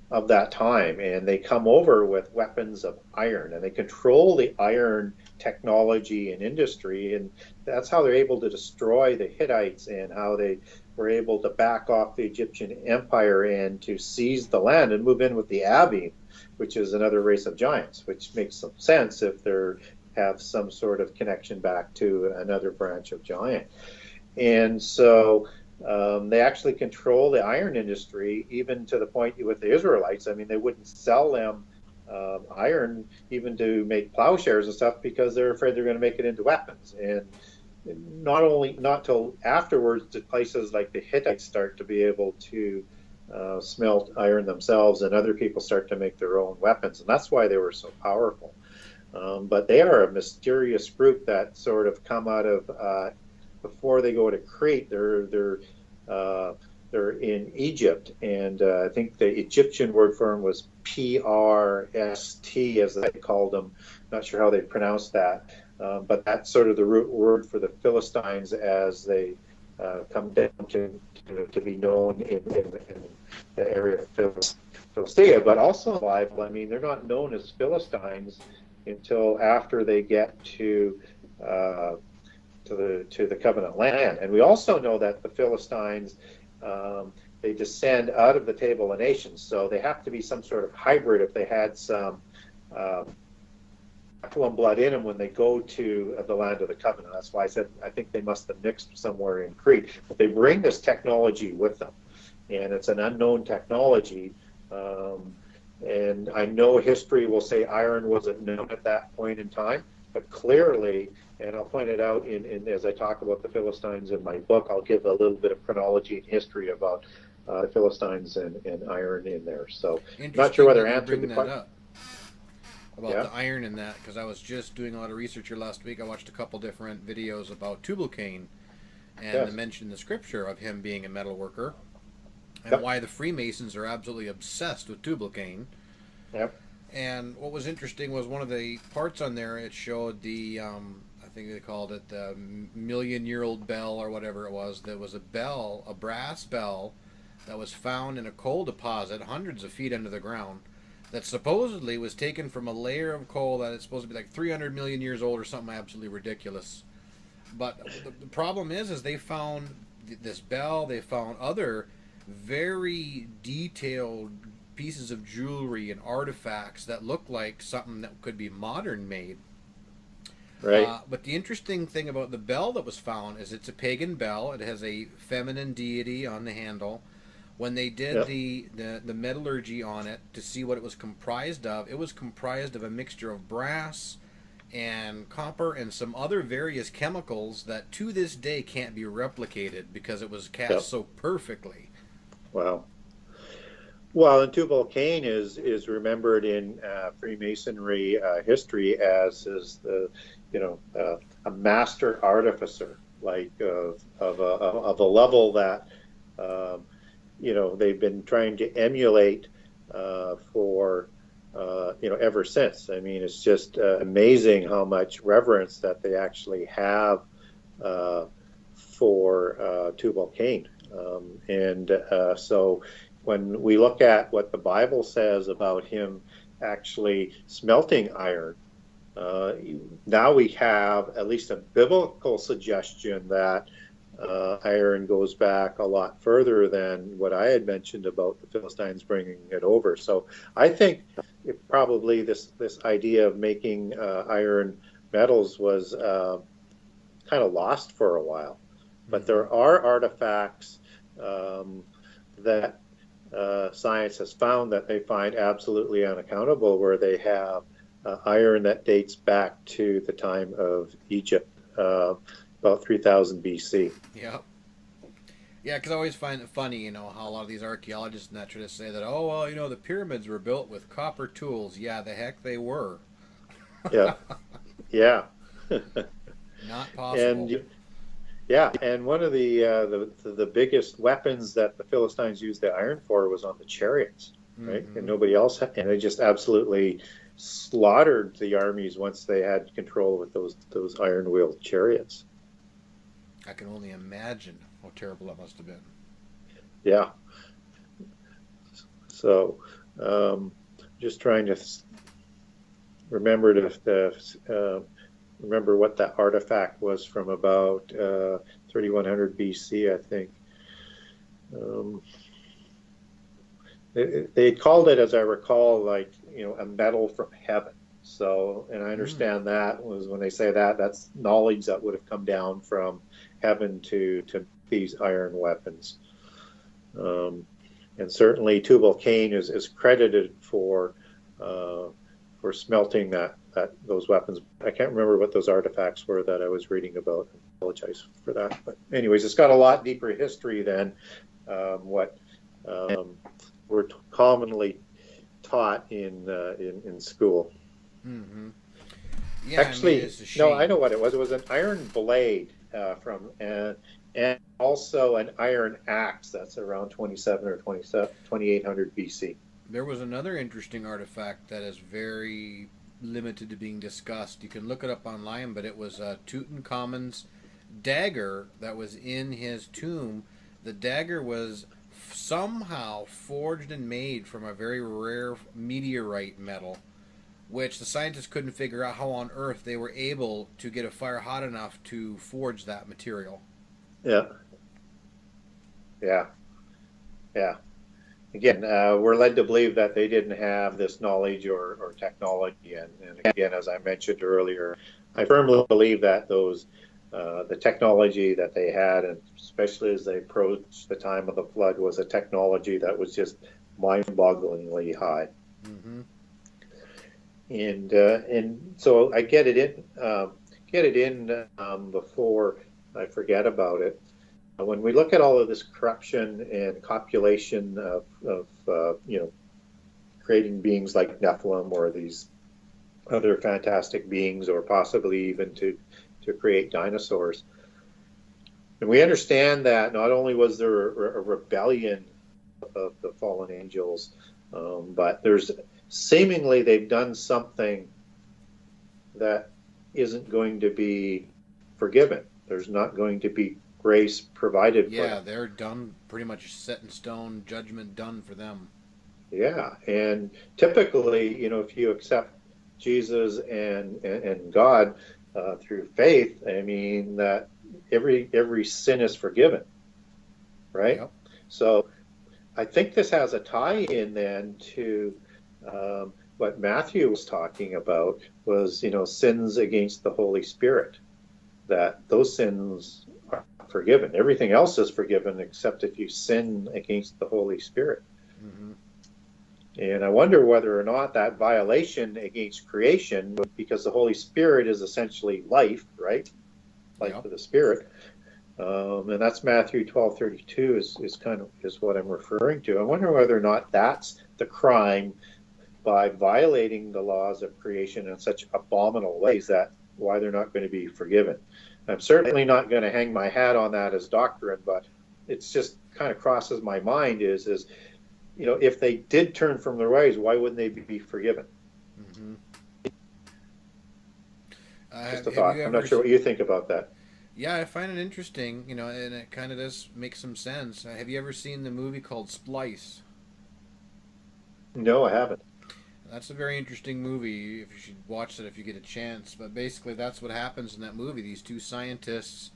of that time, and they come over with weapons of iron, and they control the iron technology and industry, and that's how they're able to destroy the Hittites and how they were able to back off the Egyptian Empire and to seize the land and move in with the Abim, which is another race of giants, which makes some sense if they have some sort of connection back to another branch of giant. And so they actually control the iron industry, even to the point with the Israelites. I mean, they wouldn't sell them iron even to make plowshares and stuff because they're afraid they're going to make it into weapons. And not till afterwards did places like the Hittites start to be able to smelt iron themselves, and other people start to make their own weapons. And that's why they were so powerful. But they are a mysterious group that sort of come out of before they go to Crete. They're in Egypt, and I think the Egyptian word for them was PRST, as they called them. Not sure how they pronounced that, but that's sort of the root word for the Philistines as they come down to be known in the area of Philistia. But also in the Bible, I mean, they're not known as Philistines until after they get to the covenant land. And we also know that the Philistines, they descend out of the table of nations, so they have to be some sort of hybrid if they had some Nephilim blood in them when they go to the land of the covenant. That's why I said I think they must have mixed somewhere in Crete. But they bring this technology with them, and it's an unknown technology. And I know history will say iron wasn't known at that point in time, but clearly, and I'll point it out in as I talk about the Philistines in my book, I'll give a little bit of chronology and history about the Philistines and iron in there. So not sure whether I answered the question. About the iron in that, because I was just doing a lot of research here last week. I watched a couple different videos about Tubal-Cain and the mention in the scripture of him being a metal worker, and why the Freemasons are absolutely obsessed with Tubal-Cain. Yep. And what was interesting was one of the parts on there, it showed the, I think they called it the million-year-old bell or whatever it was. There was a bell, a brass bell, that was found in a coal deposit hundreds of feet under the ground, that supposedly was taken from a layer of coal that is supposed to be like 300 million years old or something absolutely ridiculous. But the problem is they found this bell, they found other very detailed pieces of jewelry and artifacts that look like something that could be modern made. Right. But the interesting thing about the bell that was found is it's a pagan bell. It has a feminine deity on the handle. When they did the metallurgy on it to see what it was comprised of, it was comprised of a mixture of brass and copper and some other various chemicals that to this day can't be replicated because it was cast so perfectly. Wow. Well, and Tubal-Cain is remembered in Freemasonry history as the a master artificer, like of a level that they've been trying to emulate for ever since. I mean, it's just amazing how much reverence that they actually have for Tubal-Cain, so when we look at what the Bible says about him actually smelting iron, now we have at least a biblical suggestion that iron goes back a lot further than what I had mentioned about the Philistines bringing it over. So I think probably this idea of making iron metals was kind of lost for a while. But there are artifacts that science has found that they find absolutely unaccountable, where they have iron that dates back to the time of Egypt, about 3000 BC. Yeah. Yeah, because I always find it funny, how a lot of these archaeologists and that try to say that, oh, well, the pyramids were built with copper tools. Yeah, the heck they were. Yeah. Yeah. Not possible. And one of the biggest weapons that the Philistines used the iron for was on the chariots, right? And nobody else had, and they just absolutely slaughtered the armies once they had control with those iron-wheeled chariots. I can only imagine how terrible that must have been. Yeah. So, just trying to remember remember what that artifact was from about 3100 BC, I think. They called it, as I recall, like, a metal from heaven. So, and I understand that was when they say that, that's knowledge that would have come down from heaven to these iron weapons. And certainly Tubal-Cain is credited for smelting those weapons. I can't remember what those artifacts were that I was reading about. I apologize for that. But anyways, it's got a lot deeper history than what we're commonly taught in school. Mm-hmm. Yeah, actually, no, I know what it was. It was an iron blade and also an iron axe that's around 27 or 2800 BC. There was another interesting artifact that is very limited to being discussed. You can look it up online, but it was Tutankhamun's dagger that was in his tomb. The dagger was somehow forged and made from a very rare meteorite metal. which the scientists couldn't figure out how on earth they were able to get a fire hot enough to forge that material. Yeah. Yeah. Yeah. Again, we're led to believe that they didn't have this knowledge or technology. And again, as I mentioned earlier, I firmly believe that the technology that they had, and especially as they approached the time of the flood, was a technology that was just mind-bogglingly high. Mm-hmm. And so I get it in before I forget about it. When we look at all of this corruption and copulation of creating beings like Nephilim or these other fantastic beings, or possibly even to create dinosaurs, and we understand that not only was there a rebellion of the fallen angels, but there's seemingly they've done something that isn't going to be forgiven. There's not going to be grace provided for them. Yeah, they're done, pretty much set in stone, judgment done for them. Yeah, and typically, if you accept Jesus and God through faith, I mean that every sin is forgiven, right? Yep. So I think this has a tie-in then to what Matthew was talking about, was sins against the Holy Spirit, that those sins are forgiven. Everything else is forgiven except if you sin against the Holy Spirit. Mm-hmm. And I wonder whether or not that violation against creation, because the Holy Spirit is essentially life, right? Life Yep. of the Spirit. And that's Matthew 12:32 is what I'm referring to. I wonder whether or not that's the crime, by violating the laws of creation in such abominable ways, that why they're not going to be forgiven. I'm certainly not going to hang my hat on that as doctrine, but it's just kind of crosses my mind is if they did turn from their ways, why wouldn't they be forgiven? Mm-hmm. Just a thought. I'm not sure what you think about that. Yeah, I find it interesting, and it kind of does make some sense. Have you ever seen the movie called Splice? No, I haven't. That's a very interesting movie. If you should watch it if you get a chance. But basically, that's what happens in that movie. These two scientists,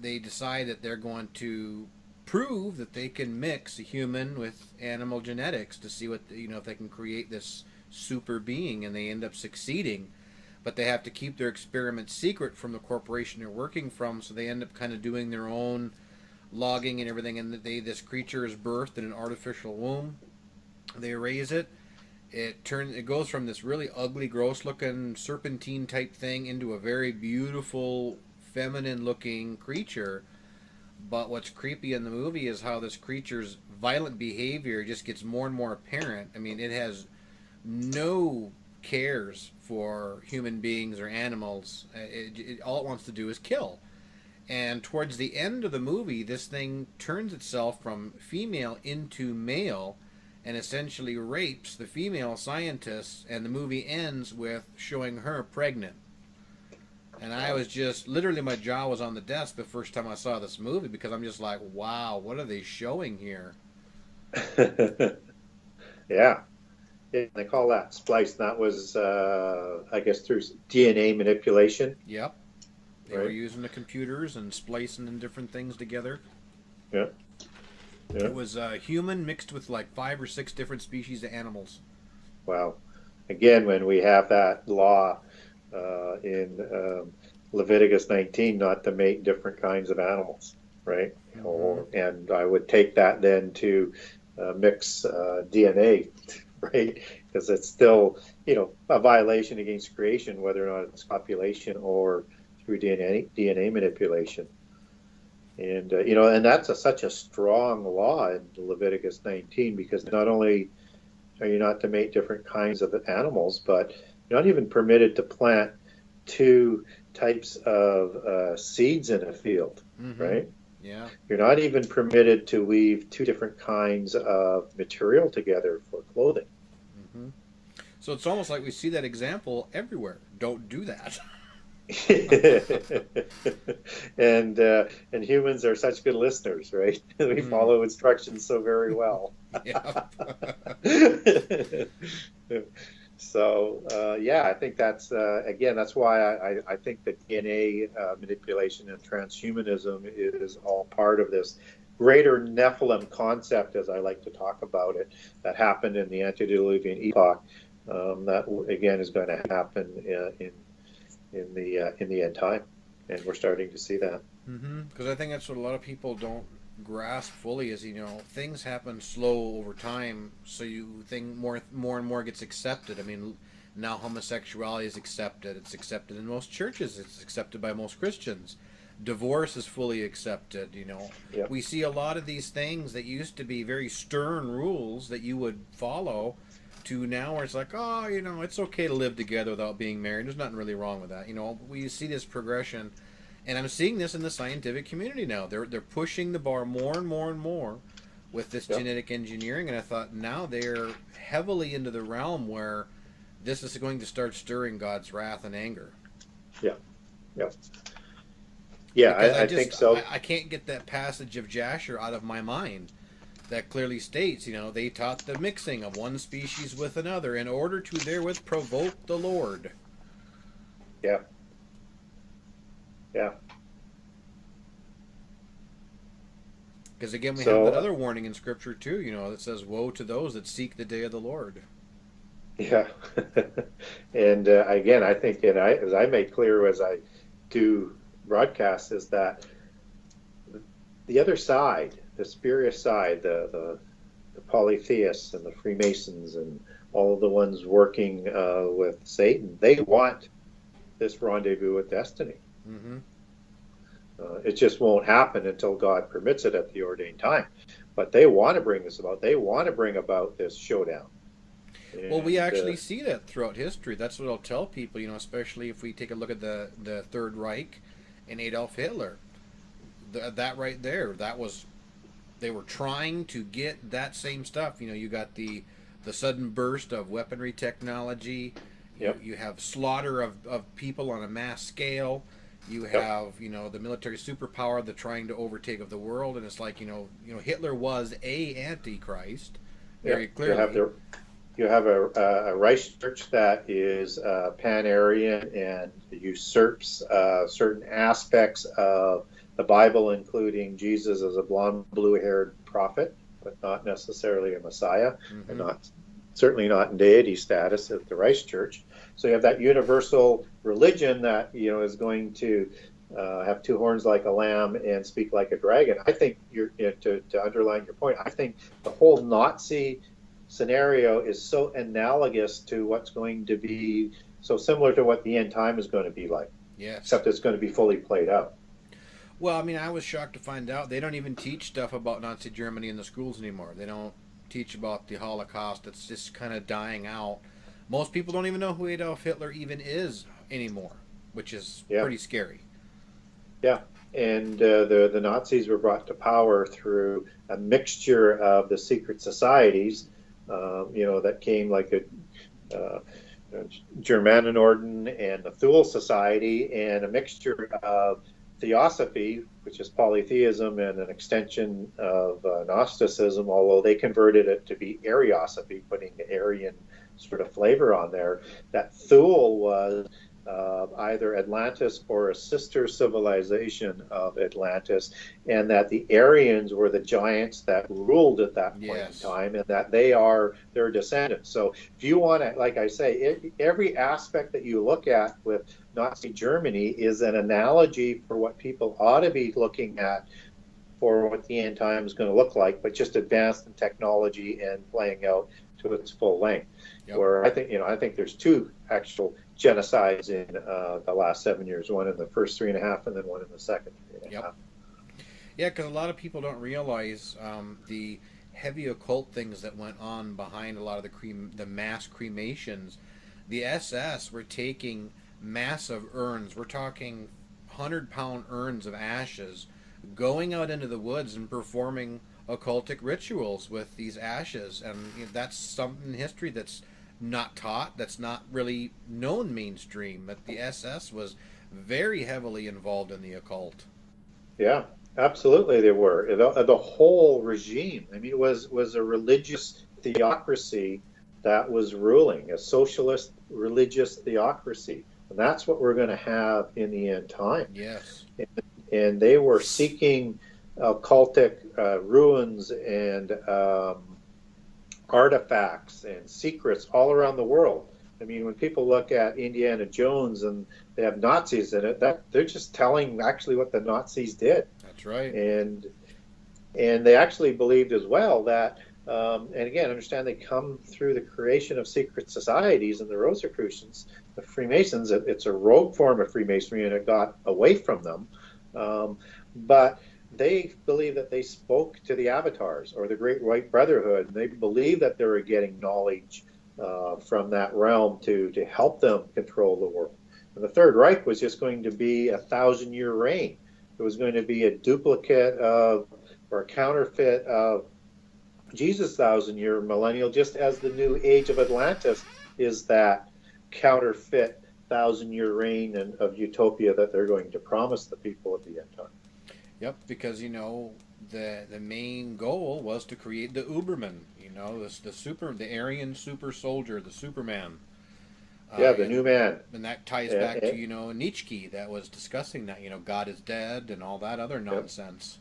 they decide that they're going to prove that they can mix a human with animal genetics to see what if they can create this super being, and they end up succeeding. But they have to keep their experiment secret from the corporation they're working from, so they end up kind of doing their own logging and everything. And this creature is birthed in an artificial womb. They raise it. It goes from this really ugly, gross-looking serpentine type thing into a very beautiful, feminine-looking creature. But what's creepy in the movie is how this creature's violent behavior just gets more and more apparent. I mean, it has no cares for human beings or animals. All it wants to do is kill. And towards the end of the movie, this thing turns itself from female into male and essentially rapes the female scientists, and the movie ends with showing her pregnant. And I was just, literally my jaw was on the desk the first time I saw this movie, because I'm just like, wow, what are they showing here? Yeah. They call that splice. That was, I guess, through DNA manipulation. Yep. They were using the computers and splicing in different things together. Yeah. Yeah. It was human mixed with like 5 or 6 different species of animals. Wow. Again, when we have that law in Leviticus 19 not to mate different kinds of animals, right? Mm-hmm. And I would take that then to mix DNA, right? Because it's still, a violation against creation, whether or not it's copulation or through DNA manipulation. And, and that's such a strong law in Leviticus 19, because not only are you not to mate different kinds of animals, but you're not even permitted to plant 2 types of seeds in a field, mm-hmm. right? Yeah. You're not even permitted to weave 2 different kinds of material together for clothing. Mm-hmm. So it's almost like we see that example everywhere. Don't do that. and humans are such good listeners, right? We follow instructions so very well. So yeah, I think that's again, that's why I think that DNA manipulation and transhumanism is all part of this greater Nephilim concept, as I like to talk about it, that happened in the antediluvian epoch. That again is going to happen in the end time, and we're starting to see that. Because I think that's what a lot of people don't grasp fully is, things happen slow over time, so you think more and more gets accepted. I mean, now homosexuality is accepted. It's accepted in most churches. It's accepted by most Christians. Divorce is fully accepted. Yeah. We see a lot of these things that used to be very stern rules that you would follow, to now where it's like, oh, it's okay to live together without being married. There's nothing really wrong with that. We see this progression, and I'm seeing this in the scientific community now. They're pushing the bar more and more and more with this genetic engineering, and I thought now they're heavily into the realm where this is going to start stirring God's wrath and anger. Yeah, yeah, yeah. I think so. I can't get that passage of Jasher out of my mind that clearly states, they taught the mixing of one species with another in order to therewith provoke the Lord. Yeah. Yeah. Because again, we have that other warning in Scripture too, that says, "Woe to those that seek the day of the Lord." Yeah. And again, I think, and as I make clear as I do broadcasts, is that the other side, the spurious side, the polytheists and the Freemasons and all of the ones working with Satan, they want this rendezvous with destiny. Mm-hmm. It just won't happen until God permits it at the ordained time. But they want to bring this about. They want to bring about this showdown. And, well, we actually see that throughout history. That's what I'll tell people, especially if we take a look at the Third Reich and Adolf Hitler. That right there, they were trying to get that same stuff. You got the sudden burst of weaponry technology. Yep. You have slaughter of people on a mass scale. You have, the military superpower, the trying to overtake of the world, and it's like, Hitler was a antichrist, very clearly. You have a Reich Church that is pan-Aryan and usurps certain aspects of the Bible, including Jesus as a blonde, blue-haired prophet, but not necessarily a Messiah, and certainly not in deity status at the Reich Church. So you have that universal religion that is going to have two horns like a lamb and speak like a dragon. I think to underline your point, I think the whole Nazi scenario is so analogous to what's going to be so similar to what the end time is going to be like. Yes. Except it's going to be fully played out. Well, I mean, I was shocked to find out they don't even teach stuff about Nazi Germany in the schools anymore. They don't teach about the Holocaust. It's just kind of dying out. Most people don't even know who Adolf Hitler even is anymore, which is pretty scary. Yeah, and the Nazis were brought to power through a mixture of the secret societies, that came like a Germanenorden and the Thule Society, and a mixture of Theosophy, which is polytheism and an extension of Gnosticism, although they converted it to be Ariosophy, putting the Aryan sort of flavor on there. That Thule was either Atlantis or a sister civilization of Atlantis, and that the Aryans were the giants that ruled at that point in time, and that they are their descendants. So if you want to, like I say, every aspect that you look at with Nazi Germany is an analogy for what people ought to be looking at for what the end time is going to look like, but just advanced in technology and playing out to its full length. Yep. Where I think there's two actual genocides in the last 7 years, one in the first 3.5 and then one in the second 3.5. Yep. Yeah, because a lot of people don't realize the heavy occult things that went on behind a lot of the mass cremations. The SS were taking massive urns. We're talking 100-pound urns of ashes, going out into the woods and performing occultic rituals with these ashes. And that's something in history that's not taught, that's not really known mainstream, but the SS was very heavily involved in the occult. Yeah, absolutely they were. The whole regime, I mean, it was a religious theocracy that was ruling, a socialist religious theocracy. And that's what we're going to have in the end time. Yes. And they were seeking occultic ruins and artifacts and secrets all around the world. I mean, when people look at Indiana Jones and they have Nazis in it, they're just telling actually what the Nazis did. That's right. And they actually believed as well that, and again, understand they come through the creation of secret societies and the Rosicrucians, the Freemasons. It's a rogue form of Freemasonry, and it got away from them. But they believe that they spoke to the avatars or the Great White Brotherhood. They believe that they were getting knowledge from that realm to help them control the world. And the Third Reich was just going to be a 1,000-year reign. It was going to be a duplicate of, or a counterfeit of, Jesus' 1,000-year millennial, just as the new age of Atlantis is that counterfeit 1,000-year reign of utopia that they're going to promise the people at the end time. Yep, because the main goal was to create the Uberman, the Aryan super soldier, the Superman. The new man. And that ties back to Nietzsche that was discussing that God is dead and all that other nonsense.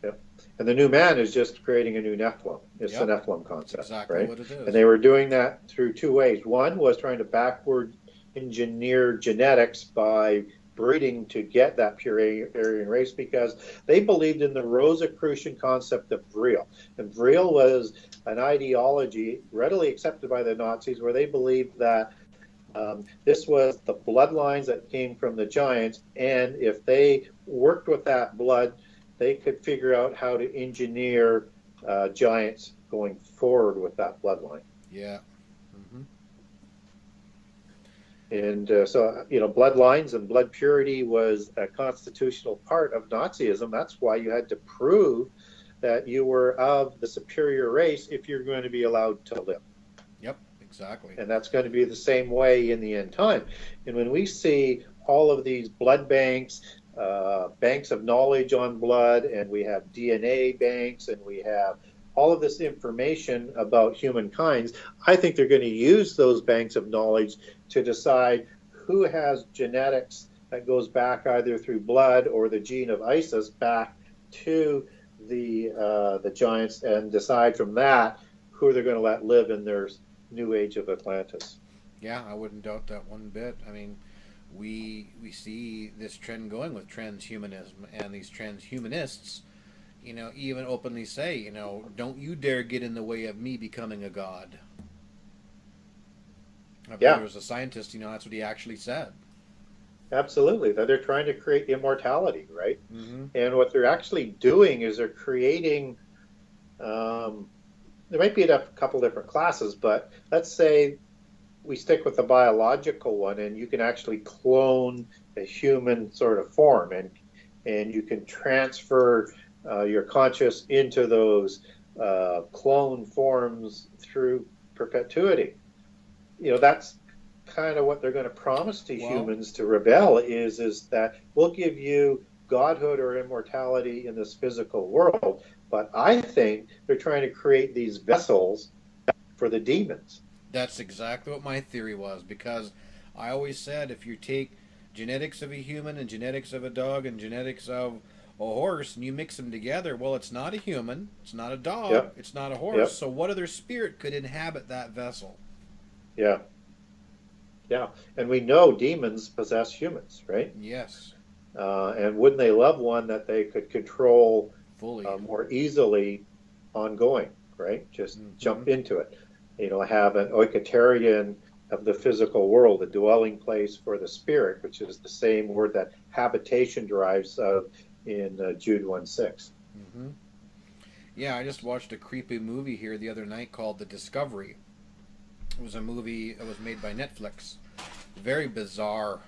Yep. And the new man is just creating a new Nephilim. It's the Nephilim concept. That's exactly right? what it is. And they were doing that through two ways. One was trying to backward engineer genetics by breeding to get that pure Aryan race, because they believed in the Rosicrucian concept of Vril. And Vril was an ideology readily accepted by the Nazis where they believed that this was the bloodlines that came from the giants, and if they worked with that blood, they could figure out how to engineer giants going forward with that bloodline. Yeah. And so, bloodlines and blood purity was a constitutional part of Nazism. That's why you had to prove that you were of the superior race if you're going to be allowed to live. Yep, exactly. And that's going to be the same way in the end time. And when we see all of these blood banks, banks of knowledge on blood, and we have DNA banks, and we have all of this information about humankind, I think they're going to use those banks of knowledge to decide who has genetics that goes back either through blood or the gene of Isis back to the giants, and decide from that who they're going to let live in their new age of Atlantis. Yeah, I wouldn't doubt that one bit. I mean, we see this trend going with transhumanism, and these transhumanists, even openly say, don't you dare get in the way of me becoming a god. I believe there was a scientist, that's what he actually said. Absolutely. That they're trying to create immortality, right? Mm-hmm. And what they're actually doing is they're creating, there might be a couple different classes, but let's say we stick with the biological one, and you can actually clone a human sort of form, and you can transfer your conscious into those clone forms through perpetuity. That's kind of what they're going to promise to humans to rebel is that we'll give you godhood or immortality in this physical world, but I think they're trying to create these vessels for the demons. That's exactly what my theory was, because I always said if you take genetics of a human and genetics of a dog and genetics of a horse and you mix them together, well, it's not a human, it's not a dog, it's not a horse, so what other spirit could inhabit that vessel? Yeah. And we know demons possess humans, right? Yes. And wouldn't they love one that they could control fully, more easily ongoing, right? Just jump into it. Have an oikotarian of the physical world, a dwelling place for the spirit, which is the same word that habitation derives of in Jude 1:6. Mm-hmm. Yeah, I just watched a creepy movie here the other night called The Discovery. It was a movie that was made by Netflix. Very bizarre.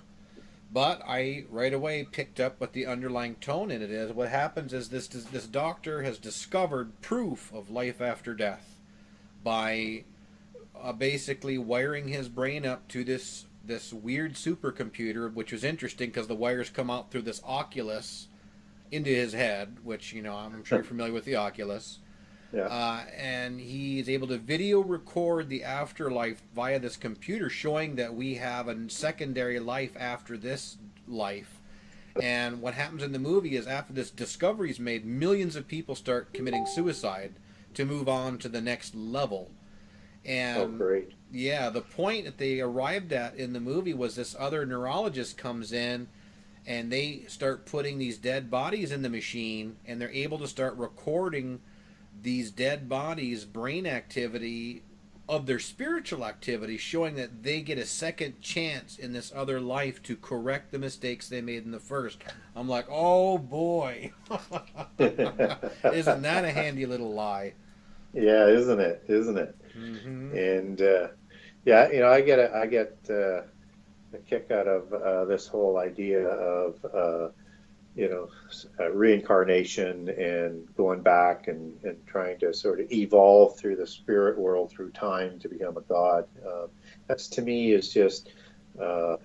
But I right away picked up what the underlying tone in it is. What happens is this doctor has discovered proof of life after death by basically wiring his brain up to this weird supercomputer, which was interesting because the wires come out through this Oculus into his head, which, I'm sure you're familiar with the Oculus. Yeah. And he is able to video record the afterlife via this computer, showing that we have a secondary life after this life. And what happens in the movie is after this discovery is made, millions of people start committing suicide to move on to the next level. Oh, And great. yeah, the point that they arrived at in the movie was this other neurologist comes in and they start putting these dead bodies in the machine, and they're able to start recording these dead bodies' brain activity of their spiritual activity, showing that they get a second chance in this other life to correct the mistakes they made in the first. I'm like, oh boy. Isn't that a handy little lie? Yeah, isn't it? Isn't it? Mm-hmm. And yeah, I get a kick out of this whole idea of reincarnation and going back and trying to sort of evolve through the spirit world through time to become a god. That's, to me, is just a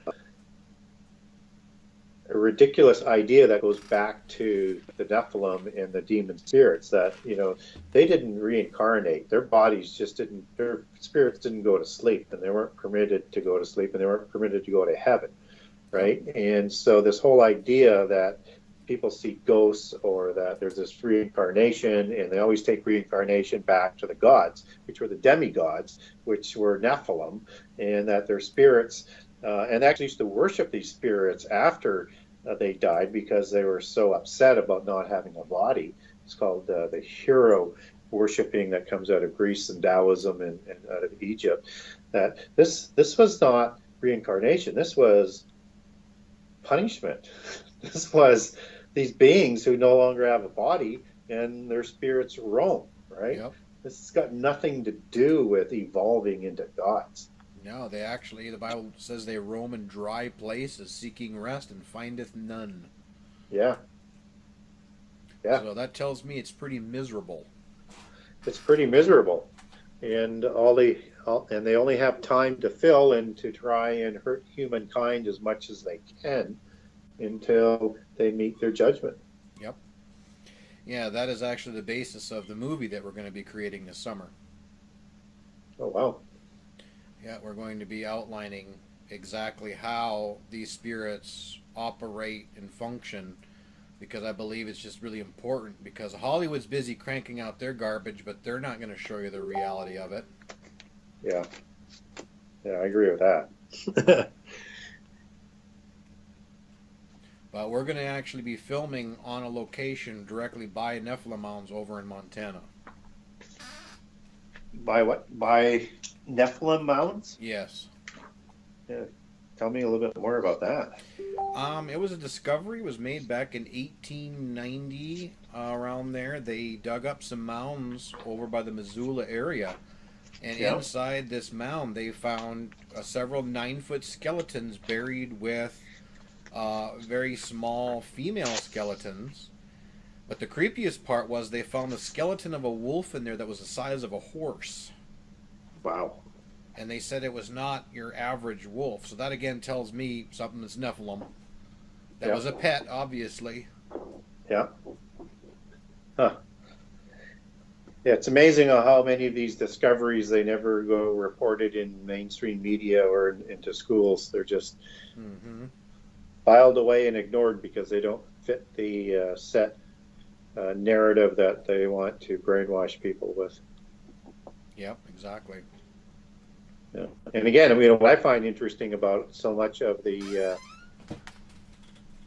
ridiculous idea that goes back to the Nephilim and the demon spirits, that they didn't reincarnate. Their bodies just didn't, their spirits didn't go to sleep, and they weren't permitted to go to sleep, and they weren't permitted to go to heaven, right? And so this whole idea that people see ghosts, or that there's this reincarnation, and they always take reincarnation back to the gods, which were the demigods, which were Nephilim, and that their spirits, and actually used to worship these spirits after they died, because they were so upset about not having a body. It's called the hero worshiping that comes out of Greece and Taoism and out of Egypt. That this was not reincarnation. This was punishment. This was these beings who no longer have a body, and their spirits roam, right? Yep. This has got nothing to do with evolving into gods. No, they actually, the Bible says they roam in dry places, seeking rest, and findeth none. Yeah. Yeah. So that tells me it's pretty miserable. It's pretty miserable. And and they only have time to fill and to try and hurt humankind as much as they can until they meet their judgment. Yep. Yeah, that is actually the basis of the movie that we're going to be creating this summer. Oh, wow. Yeah, we're going to be outlining exactly how these spirits operate and function, because I believe it's just really important, because Hollywood's busy cranking out their garbage, but they're not going to show you the reality of it. Yeah. Yeah, I agree with that. But we're going to actually be filming on a location directly by Nephilim Mounds over in Montana. By what? By Nephilim mounds? Yes. Yeah. Tell me a little bit more about that. It was a discovery. It was made back in 1890, around there. They dug up some mounds over by the Missoula area. And inside this mound, they found several 9-foot skeletons buried with very small female skeletons. But the creepiest part was they found the skeleton of a wolf in there that was the size of a horse. Wow. And they said it was not your average wolf. So that again tells me something that's Nephilim. That was a pet, obviously. Yeah. Huh. Yeah, it's amazing how many of these discoveries, they never go reported in mainstream media or into schools. They're just filed away and ignored because they don't fit the set narrative that they want to brainwash people with. Yep, exactly. Yeah. And again, I mean, what I find interesting about so much of the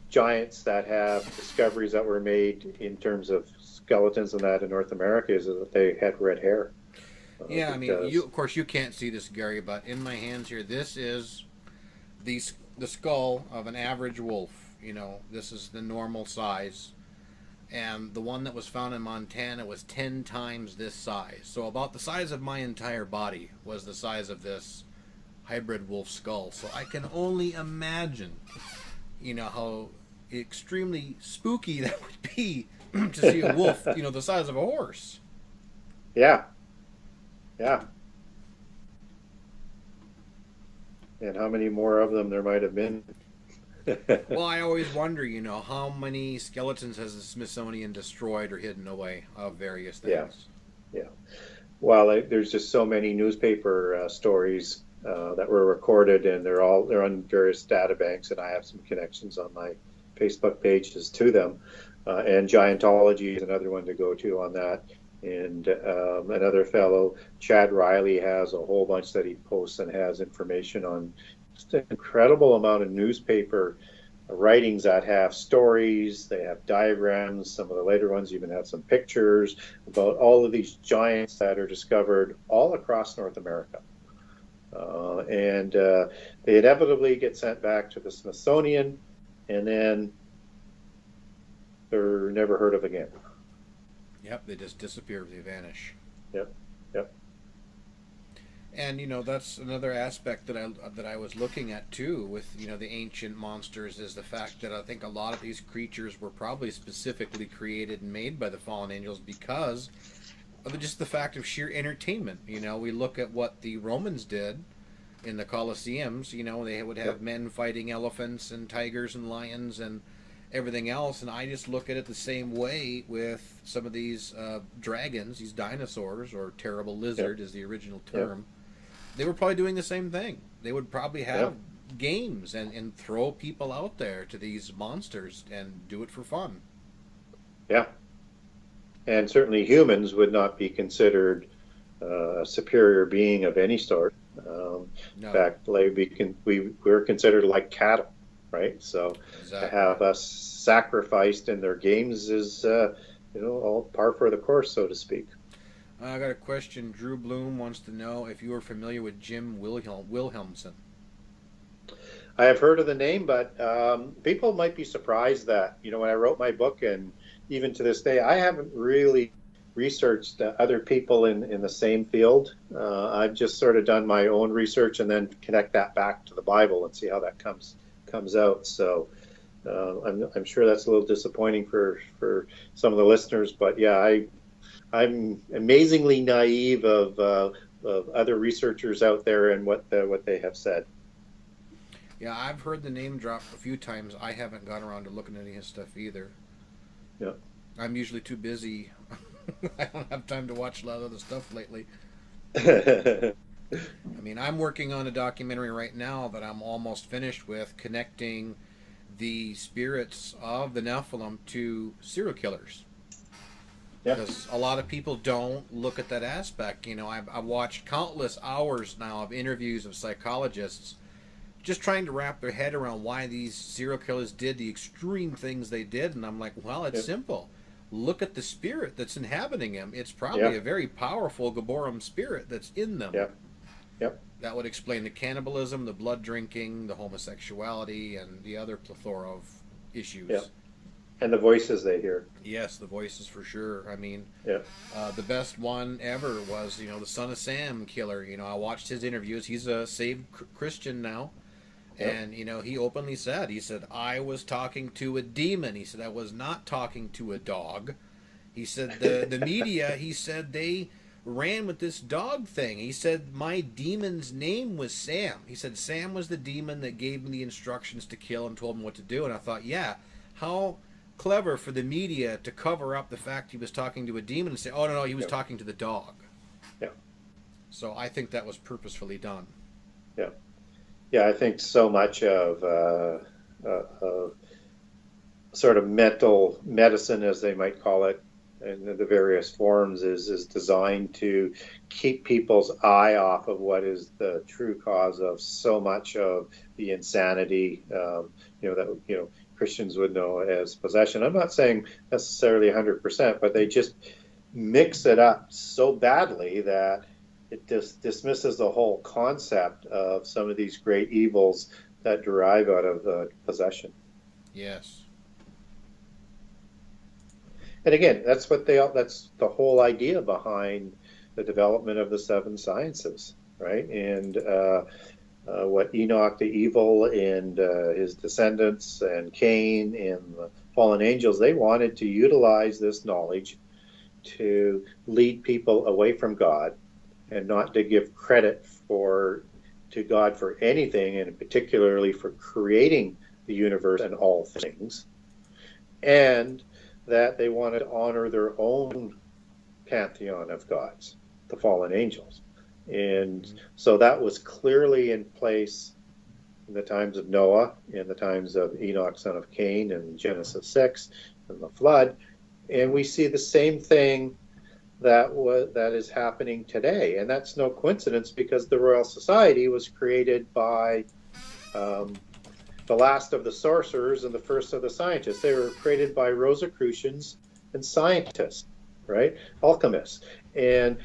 giants that have discoveries that were made in terms of skeletons and that in North America is that they had red hair. Yeah, I mean, of course, you can't see this, Gary, but in my hands here, this is the skull of an average wolf. This is the normal size. And the one that was found in Montana was 10 times this size. So about the size of my entire body was the size of this hybrid wolf skull. So I can only imagine, how extremely spooky that would be to see a wolf, the size of a horse. Yeah. Yeah. And how many more of them there might have been. Well, I always wonder, how many skeletons has the Smithsonian destroyed or hidden away of various things. Yeah. Well, there's just so many newspaper stories that were recorded, and they're on various data banks, and I have some connections on my Facebook pages to them. And Giantology is another one to go to on that. And another fellow, Chad Riley, has a whole bunch that he posts and has information on just an incredible amount of newspaper writings that have stories, they have diagrams. Some of the later ones even have some pictures about all of these giants that are discovered all across North America. And they inevitably get sent back to the Smithsonian, and then they're never heard of again. Yep, they just disappear, they vanish. Yep, yep. And that's another aspect that I was looking at too with the ancient monsters, is the fact that I think a lot of these creatures were probably specifically created and made by the fallen angels because of just the fact of sheer entertainment. We look at what the Romans did in the Colosseums. They would have men fighting elephants and tigers and lions and everything else, and I just look at it the same way with some of these dragons, these dinosaurs, or terrible lizard is the original term. They were probably doing the same thing. They would probably have games and throw people out there to these monsters and do it for fun. Yeah. And certainly humans would not be considered a superior being of any sort. No. In fact, we're considered like cattle, right? So to have us sacrificed in their games is, all par for the course, so to speak. I got a question. Drew Bloom wants to know if you are familiar with Jim Wilhelmsen. I have heard of the name, but people might be surprised that, when I wrote my book, and even to this day, I haven't really researched other people in the same field. I've just sort of done my own research and then connect that back to the Bible and see how that comes out. So I'm sure that's a little disappointing for some of the listeners, but yeah, I'm amazingly naive of other researchers out there and what they have said. Yeah, I've heard the name drop a few times. I haven't got around to looking at any of his stuff either. Yeah, I'm usually too busy. I don't have time to watch a lot of other stuff lately. I mean, I'm working on a documentary right now that I'm almost finished with, connecting the spirits of the Nephilim to serial killers. Because a lot of people don't look at that aspect. I've watched countless hours now of interviews of psychologists just trying to wrap their head around why these serial killers did the extreme things they did. And I'm like, well, it's simple. Look at the spirit that's inhabiting them. It's probably a very powerful Gaborum spirit that's in them. That would explain the cannibalism, the blood drinking, the homosexuality, and the other plethora of issues. And the voices they hear. Yes, the voices for sure. I mean, the best one ever was, the Son of Sam killer. I watched his interviews. He's a saved Christian now. And, he openly said, I was talking to a demon. He said, I was not talking to a dog. He said, the media, he said, they ran with this dog thing. He said, my demon's name was Sam. He said, Sam was the demon that gave me the instructions to kill and told me what to do. And I thought, how clever for the media to cover up the fact he was talking to a demon and say, oh, no, he was talking to the dog. So I think that was purposefully done. Yeah, I think so much of sort of mental medicine, as they might call it, in the various forms, is designed to keep people's eye off of what is the true cause of so much of the insanity, that Christians would know as possession. I'm not saying necessarily 100%, but they just mix it up so badly that it just dismisses the whole concept of some of these great evils that derive out of possession. Yes. And again, that's the whole idea behind the development of the seven sciences, right? And what Enoch the evil and his descendants and Cain and the fallen angels, they wanted to utilize this knowledge to lead people away from God and not to give credit to God for anything, and particularly for creating the universe and all things, and that they wanted to honor their own pantheon of gods, the fallen angels. And so that was clearly in place in the times of Noah, in the times of Enoch, son of Cain, in Genesis 6, and the flood. And we see the same thing that is happening today. And that's no coincidence, because the Royal Society was created by the last of the sorcerers and the first of the scientists. They were created by Rosicrucians and scientists, right? Alchemists. And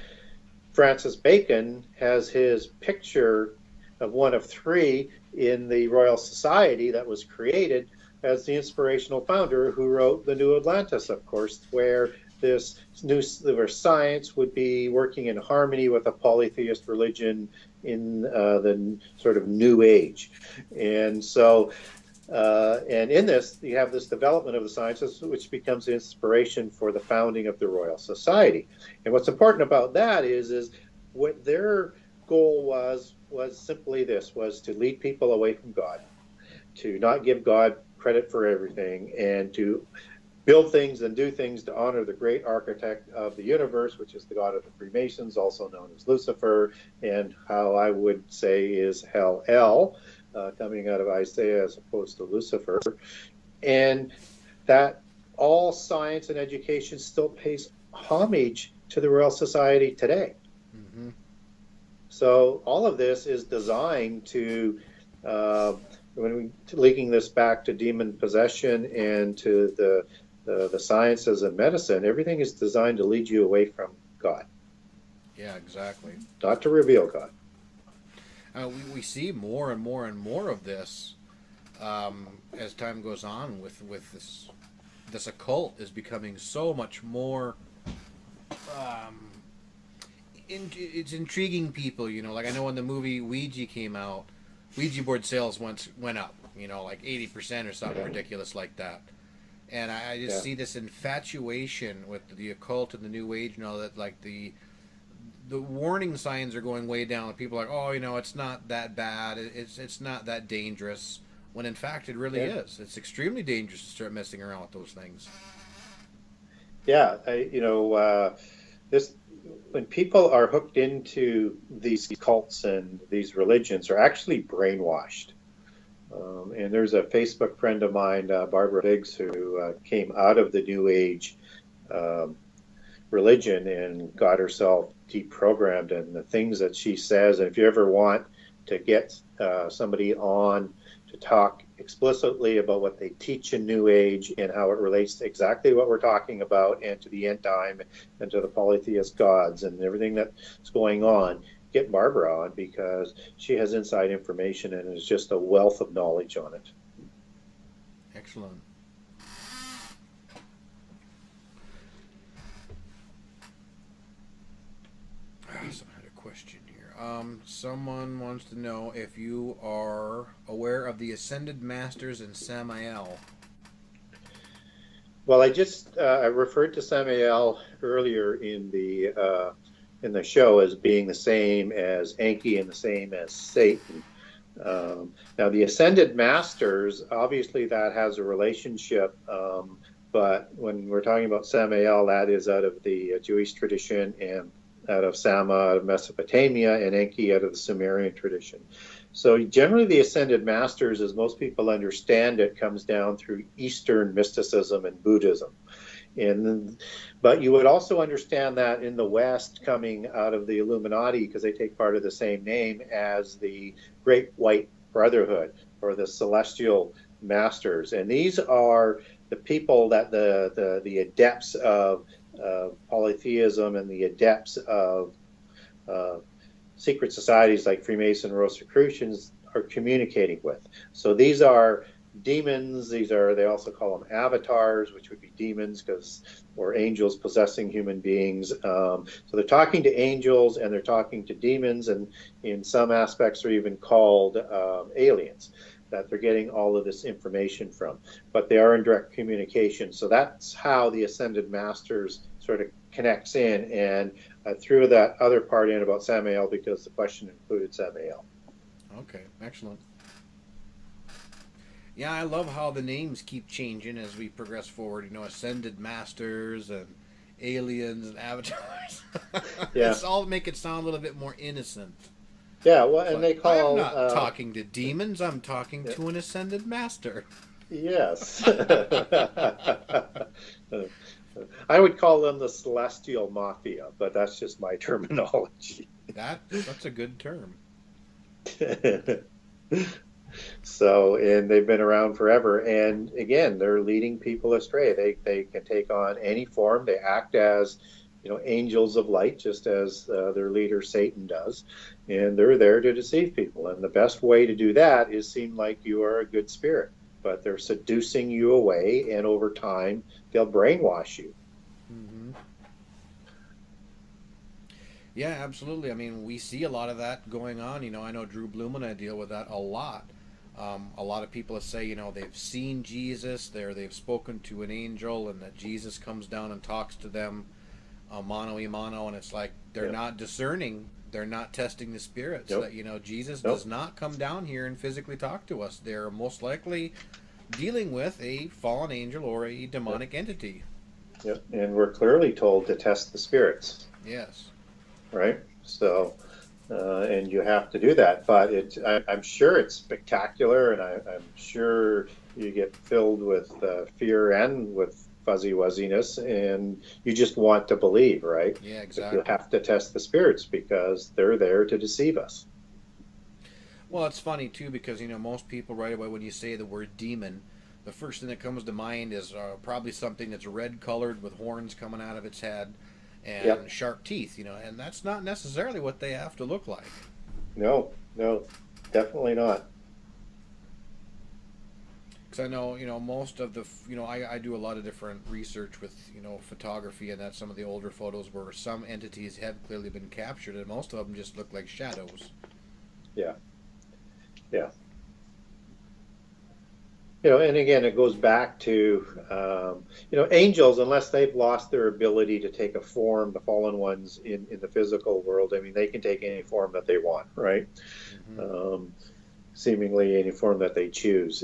Francis Bacon has his picture of one of three in the Royal Society that was created as the inspirational founder, who wrote The New Atlantis, of course, where where science would be working in harmony with a polytheist religion in the sort of New Age. And so, and in this, you have this development of the sciences, which becomes the inspiration for the founding of the Royal Society. And what's important about that is what their goal was simply this, was to lead people away from God, to not give God credit for everything, and to build things and do things to honor the great architect of the universe, which is the god of the Freemasons, also known as Lucifer, and how I would say is Hell-El, coming out of Isaiah as opposed to Lucifer. And that all science and education still pays homage to the Royal Society today. Mm-hmm. So all of this is designed to, linking this back to demon possession and to the sciences and medicine, everything is designed to lead you away from God. Yeah, exactly. Not to reveal God. We see more and more and more of this as time goes on with this occult is becoming so much more it's intriguing people, you know. Like, I know when the movie Ouija came out, Ouija board sales went up, you know, like 80% or something ridiculous like that. And I just see this infatuation with the occult and the New Age, you know, that like the warning signs are going way down. People are like, oh, you know, it's not that bad, it's not that dangerous, when in fact it really is. It's extremely dangerous to start messing around with those things. Yeah, when people are hooked into these cults and these religions, are actually brainwashed. And there's a Facebook friend of mine, Barbara Biggs, who came out of the New Age religion and got herself deprogrammed. And the things that she says, and if you ever want to get somebody on to talk explicitly about what they teach in New Age and how it relates to exactly what we're talking about, and to the end time and to the polytheist gods and everything that's going on, get Barbara on, because she has inside information and is just a wealth of knowledge on it. Excellent. So I had a question here. Someone wants to know if you are aware of the Ascended Masters and Samael. Well, I referred to Samael earlier in the show as being the same as Enki and the same as Satan. Now, the Ascended Masters, obviously that has a relationship, but when we're talking about Samael, that is out of the Jewish tradition, and out of Sama, out of Mesopotamia, and Enki out of the Sumerian tradition. So generally the Ascended Masters, as most people understand it, comes down through Eastern mysticism and Buddhism. But you would also understand that in the West, coming out of the Illuminati, because they take part of the same name, as the Great White Brotherhood, or the Celestial Masters. And these are the people that the adepts of polytheism and the adepts of secret societies like Freemason, Rosicrucians are communicating with. So these are demons. They also call them avatars, which would be demons, or angels possessing human beings. So they're talking to angels and they're talking to demons, and in some aspects are even called aliens, that they're getting all of this information from. But they are in direct communication. So that's how the Ascended Masters sort of connects in, and I threw that other part in about Samael because the question included Samael. Okay, excellent. Yeah, I love how the names keep changing as we progress forward. You know, Ascended Masters and aliens and avatars. Yeah. It's all make it sound a little bit more innocent. Yeah, well, and But they call... I'm not talking to demons. I'm talking yeah. to an ascended master. Yes. I would call them the celestial mafia, but that's just my terminology. That's a good term. So, and they've been around forever. And again, they're leading people astray. They can take on any form. They act as, angels of light, just as their leader Satan does. And they're there to deceive people. And the best way to do that is seem like you are a good spirit. But they're seducing you away, and over time, they'll brainwash you. Mm-hmm. Yeah, absolutely. I mean, we see a lot of that going on. I know Drew Bloom and I deal with that a lot. A lot of people say, they've seen Jesus, they've spoken to an angel, and that Jesus comes down and talks to them mano a mano, and it's like they're not discerning, they're not testing the spirits. Nope. That Jesus does not come down here and physically talk to us. They're most likely dealing with a fallen angel or a demonic entity. Yep, and we're clearly told to test the spirits. Yes. Right? So, and you have to do that. But I'm sure it's spectacular, and I'm sure you get filled with fear and with fuzzy wuzziness, and you just want to believe, right? Yeah, But exactly. you have to test the spirits because they're there to deceive us. Well, it's funny too because most people right away when you say the word demon, the first thing that comes to mind is probably something that's red colored with horns coming out of its head and sharp teeth, and that's not necessarily what they have to look like. No, definitely not. Because I know, most of the, I do a lot of different research with, photography, and that's some of the older photos where some entities have clearly been captured, and most of them just look like shadows. Yeah. And again, it goes back to, angels, unless they've lost their ability to take a form, the fallen ones in the physical world, I mean, they can take any form that they want, right? Mm-hmm. Seemingly any form that they choose.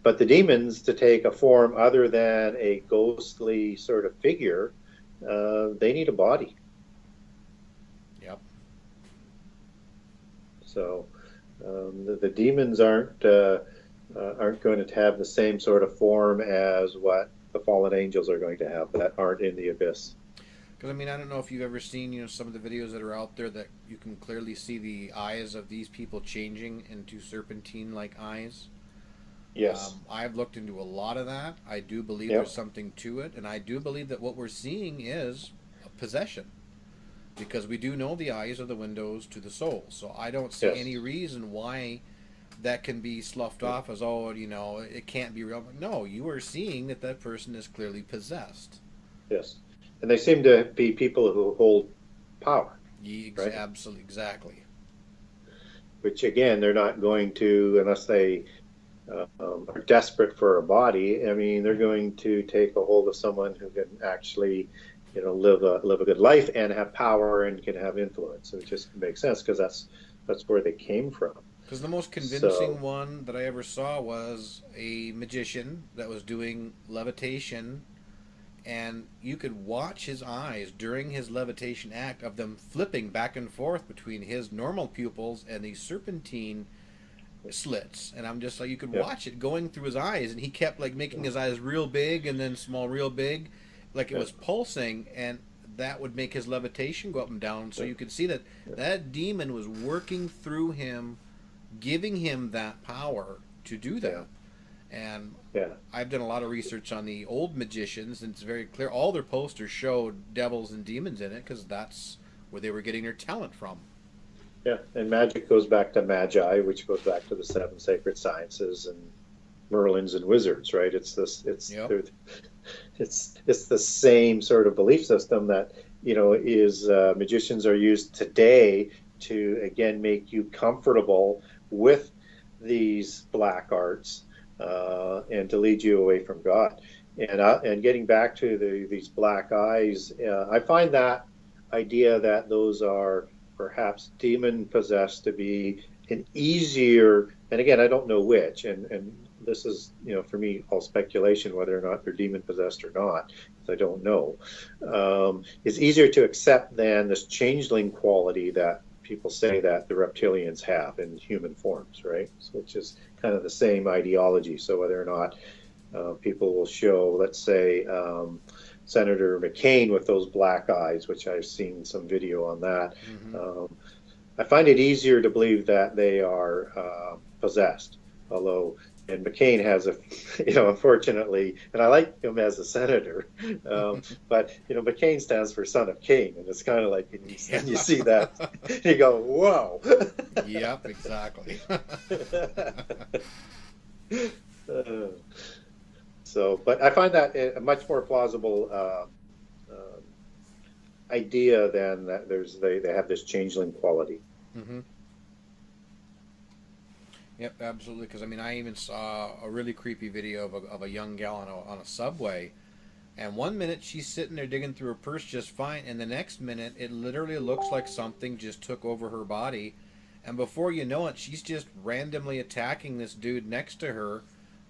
But the demons, to take a form other than a ghostly sort of figure, they need a body. Yep. So the demons aren't going to have the same sort of form as what the fallen angels are going to have that aren't in the abyss. Because, I don't know if you've ever seen, some of the videos that are out there that you can clearly see the eyes of these people changing into serpentine-like eyes. Yes. I've looked into a lot of that. I do believe there's something to it, and I do believe that what we're seeing is a possession. Because we do know the eyes are the windows to the soul. So I don't see any reason why that can be sloughed off as, it can't be real. No, you are seeing that person is clearly possessed. Yes. And they seem to be people who hold power. Right? Absolutely, exactly. Which, again, they're not going to, unless they are desperate for a body, I mean, they're going to take a hold of someone who can actually, live a good life and have power and can have influence. So it just makes sense because that's where they came from. Because the most convincing one that I ever saw was a magician that was doing levitation, and you could watch his eyes during his levitation act of them flipping back and forth between his normal pupils and these serpentine slits. And I'm just like, you could watch it going through his eyes, and he kept like making his eyes real big and then small, real big, like it was pulsing, and that would make his levitation go up and down. So you could see that demon was working through him, giving him that power to do that. And I've done a lot of research on the old magicians, and it's very clear all their posters showed devils and demons in it because that's where they were getting their talent from. Yeah, and magic goes back to magi, which goes back to the seven sacred sciences and Merlins and wizards, right? It's the same sort of belief system that is magicians are used today to again make you comfortable with these black arts. And to lead you away from God, and getting back to these black eyes, I find that idea that those are perhaps demon possessed to be an easier, and again I don't know which, and this is, for me, all speculation whether or not they're demon possessed or not, because I don't know. It's easier to accept than this changeling quality that people say that the reptilians have in human forms, right? So, which is kind of the same ideology. So whether or not people will show, let's say, Senator McCain with those black eyes, which I've seen some video on that. Mm-hmm. I find it easier to believe that they are possessed, although, and McCain has unfortunately, and I like him as a senator, but, McCain stands for son of king, and it's kind of like, and you see that, you go, whoa. Yep, exactly. But I find that a much more plausible idea than that they have this changeling quality. Mm-hmm. Yep, absolutely. Because I even saw a really creepy video of a young gal on a subway, and one minute she's sitting there digging through her purse just fine, and the next minute it literally looks like something just took over her body, and before you know it, she's just randomly attacking this dude next to her,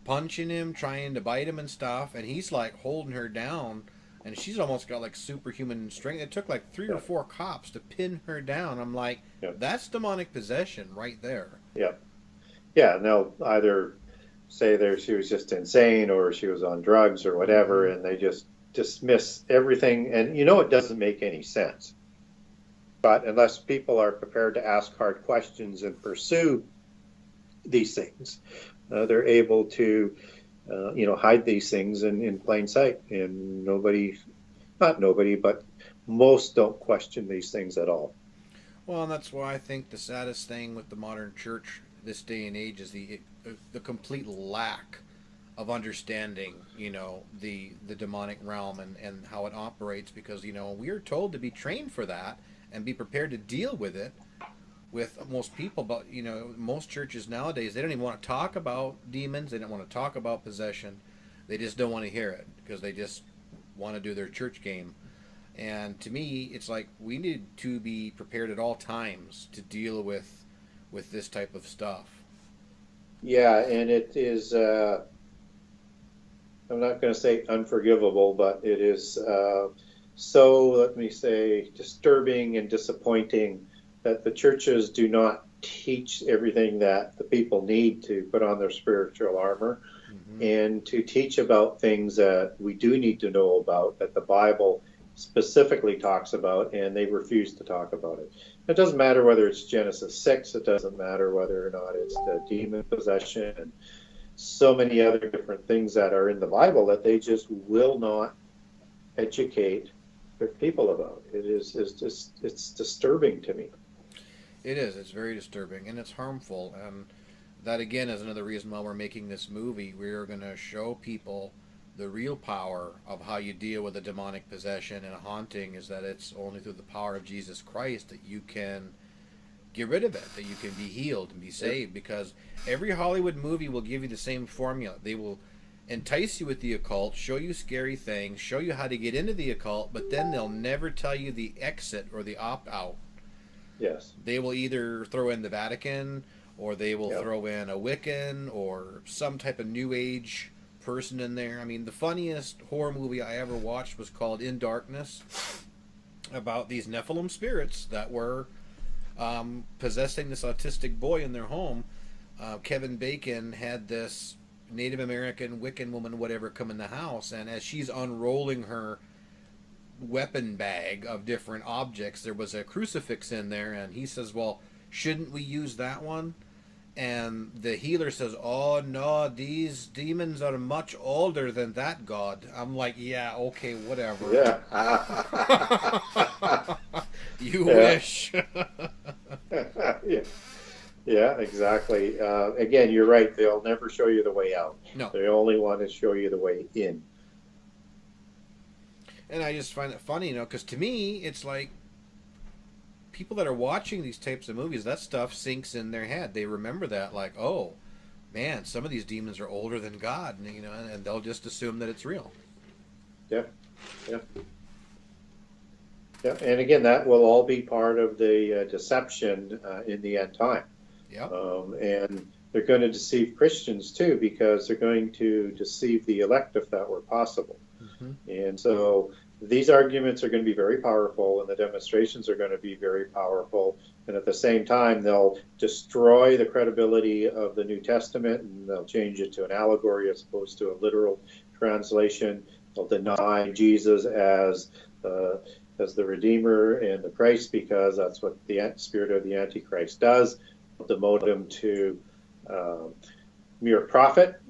punching him, trying to bite him and stuff, and he's like holding her down. And she's almost got like superhuman strength. It took like 3 or 4 cops to pin her down. I'm like, that's demonic possession right there. Yeah. Yeah, and they'll either say she was just insane or she was on drugs or whatever, and they just dismiss everything. And it doesn't make any sense. But unless people are prepared to ask hard questions and pursue these things, they're able to hide these things in plain sight, and not nobody, but most don't question these things at all. Well, and that's why I think the saddest thing with the modern church this day and age is the complete lack of understanding, the demonic realm and how it operates, because, we are told to be trained for that and be prepared to deal with it with most people, but most churches nowadays, they don't even want to talk about demons. They don't want to talk about possession. They just don't want to hear it because they just want to do their church game. And to me, it's like we need to be prepared at all times to deal with this type of stuff. Yeah, and it is, I'm not going to say unforgivable, but it is so, let me say, disturbing and disappointing that the churches do not teach everything that the people need to put on their spiritual armor, and to teach about things that we do need to know about, that the Bible specifically talks about, and they refuse to talk about it. It doesn't matter whether it's Genesis 6, it doesn't matter whether or not it's the demon possession, and so many other different things that are in the Bible that they just will not educate their people about. It's disturbing to me. It is. It's very disturbing, and it's harmful. And that, again, is another reason why we're making this movie. We're going to show people the real power of how you deal with a demonic possession and a haunting, is that it's only through the power of Jesus Christ that you can get rid of it, that you can be healed and be saved. Because every Hollywood movie will give you the same formula. They will entice you with the occult, show you scary things, show you how to get into the occult, but then they'll never tell you the exit or the opt-out. Yes. They will either throw in the Vatican, or they will throw in a Wiccan or some type of New Age person in there. The funniest horror movie I ever watched was called In Darkness, about these Nephilim spirits that were possessing this autistic boy in their home. Kevin Bacon had this Native American Wiccan woman, whatever, come in the house, and as she's unrolling her weapon bag of different objects, there was a crucifix in there, and he says, well, shouldn't we use that one? And the healer says, oh no, these demons are much older than that god. I'm like, yeah, okay, whatever. You wish. Yeah, exactly. Again, you're right, they'll never show you the way out. No, they only want to show you the way in. And I just find it funny, because to me, it's like people that are watching these types of movies, that stuff sinks in their head. They remember that, like, oh, man, some of these demons are older than God, and they'll just assume that it's real. Yeah. And again, that will all be part of the deception in the end time. Yeah. And they're going to deceive Christians too, because they're going to deceive the elect if that were possible. And so these arguments are going to be very powerful, and the demonstrations are going to be very powerful. And at the same time, they'll destroy the credibility of the New Testament, and they'll change it to an allegory as opposed to a literal translation. They'll deny Jesus as the Redeemer and the Christ, because that's what the spirit of the Antichrist does. They'll demote him to mere prophet,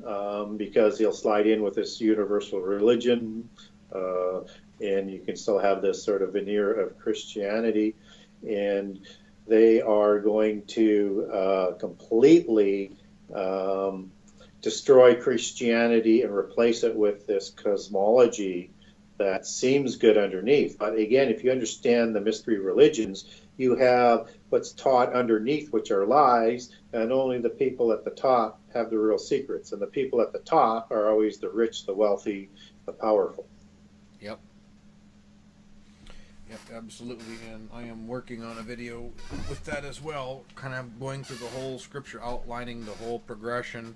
because he'll slide in with this universal religion, and you can still have this sort of veneer of Christianity. And they are going to completely destroy Christianity and replace it with this cosmology that seems good underneath. But again, if you understand the mystery religions, you have what's taught underneath, which are lies, and only the people at the top have the real secrets. And the people at the top are always the rich, the wealthy, the powerful. Yep. Yep, absolutely. And I am working on a video with that as well, kind of going through the whole scripture, outlining the whole progression,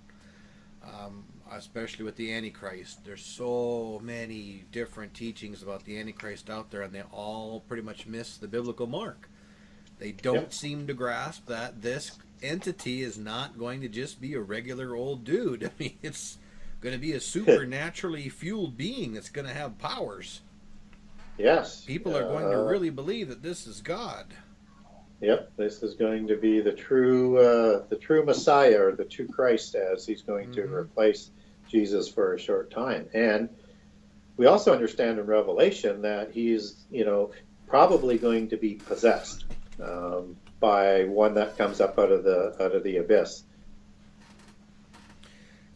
especially with the Antichrist. There's so many different teachings about the Antichrist out there, and they all pretty much miss the biblical mark. They don't seem to grasp that this entity is not going to just be a regular old dude. I mean, it's going to be a supernaturally fueled being that's going to have powers. Yes. People are going to really believe that this is God. Yep, this is going to be the true Messiah, or the true Christ, as he's going to replace Jesus for a short time. And we also understand in Revelation that he's, probably going to be possessed by one that comes up out of the abyss.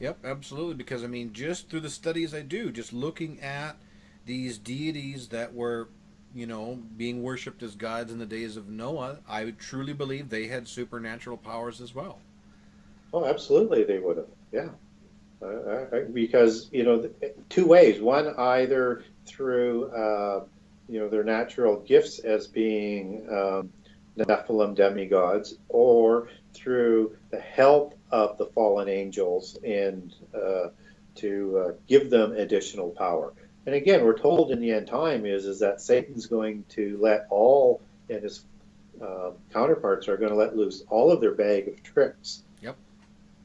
Yep, absolutely. Because I mean, just through the studies I do, just looking at these deities that were, being worshipped as gods in the days of Noah, I would truly believe they had supernatural powers as well. Oh, absolutely, they would have. Yeah. Because two ways. One, either through their natural gifts as being Nephilim demigods, or through the help of the fallen angels, and to give them additional power. And again, we're told in the end time is that Satan's going to let all, and his counterparts are going to let loose all of their bag of tricks. Yep.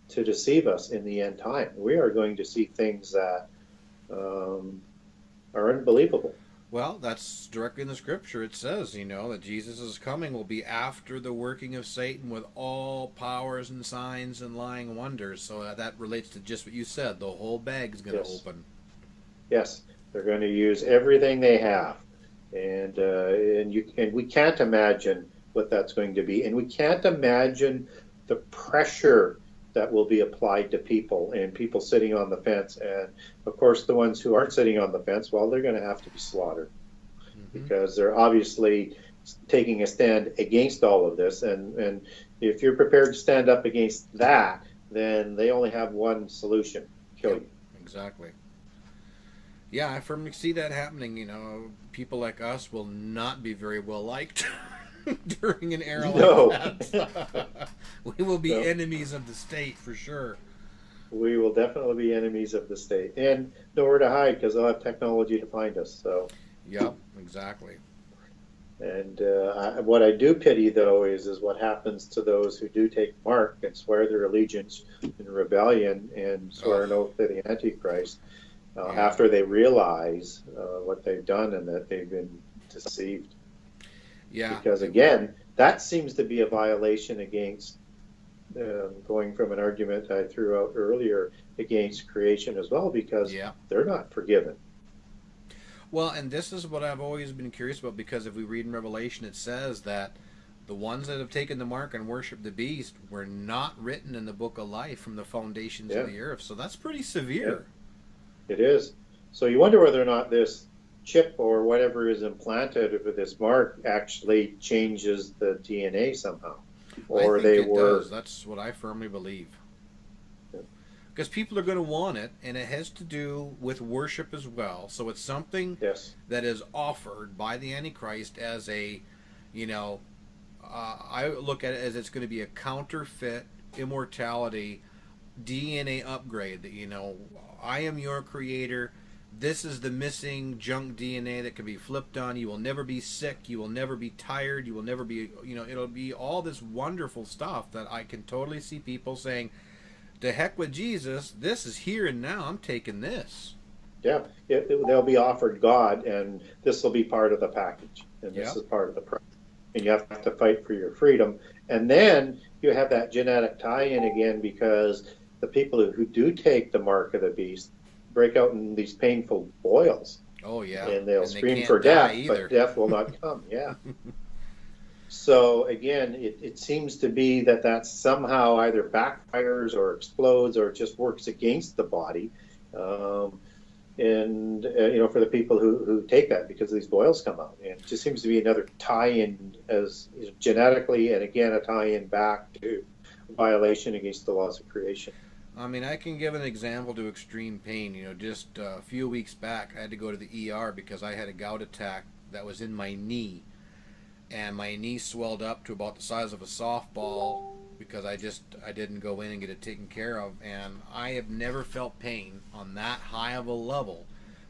To deceive us in the end time. We are going to see things that are unbelievable. Well, that's directly in the scripture. It says, that Jesus' coming will be after the working of Satan with all powers and signs and lying wonders. So that relates to just what you said. The whole bag is going to open. Yes, they're going to use everything they have, and we can't imagine what that's going to be, and we can't imagine the pressure that will be applied to people, and people sitting on the fence. And of course, the ones who aren't sitting on the fence, well, they're going to have to be slaughtered, because they're obviously taking a stand against all of this. And if you're prepared to stand up against that, then they only have one solution: kill you. Exactly. Yeah, I firmly see that happening. People like us will not be very well liked during an era like that. We will be enemies of the state for sure. We will definitely be enemies of the state, and nowhere to hide, because they'll have technology to find us. So. Yep, exactly. And what I do pity, though, is what happens to those who do take mark and swear their allegiance in rebellion and swear an oath to the Antichrist after they realize what they've done and that they've been deceived. Yeah. Because, again, that seems to be a violation against, going from an argument I threw out earlier, against creation as well, because they're not forgiven. Well, and this is what I've always been curious about, because if we read in Revelation, it says that the ones that have taken the mark and worshiped the beast were not written in the book of life from the foundations of the earth. So that's pretty severe. Yeah. It is. So you wonder whether or not this chip or whatever is implanted with this mark actually changes the DNA somehow. Or I think it does. That's what I firmly believe. Because people are going to want it, and it has to do with worship as well. So it's something that is offered by the Antichrist as a, I look at it as it's going to be a counterfeit immortality DNA upgrade that, you know, I am your creator. This is the missing junk DNA that can be flipped on. You will never be sick. You will never be tired. You will never be, you know, it'll be all this wonderful stuff that I can totally see people saying, to heck with Jesus. This is here and now. I'm taking this. Yeah, they'll be offered God, and this will be part of the package, and this is part of the price. And you have to fight for your freedom. And then you have that genetic tie-in again, because the people who do take the mark of the beast break out in these painful boils. Oh, yeah. And they'll and scream they for death, either. but death will not come. Yeah. So, again, it seems to be that somehow either backfires or explodes or just works against the body. And you know, for the people who take that, because these boils come out, and it just seems to be another tie-in as genetically, and again a tie-in back to violation against the laws of creation. I mean, I can give an example to extreme pain. You know, just a few weeks back, I had to go to the ER because I had a gout attack that was in my knee, and my knee swelled up to about the size of a softball because I didn't go in and get it taken care of. And I have never felt pain on that high of a level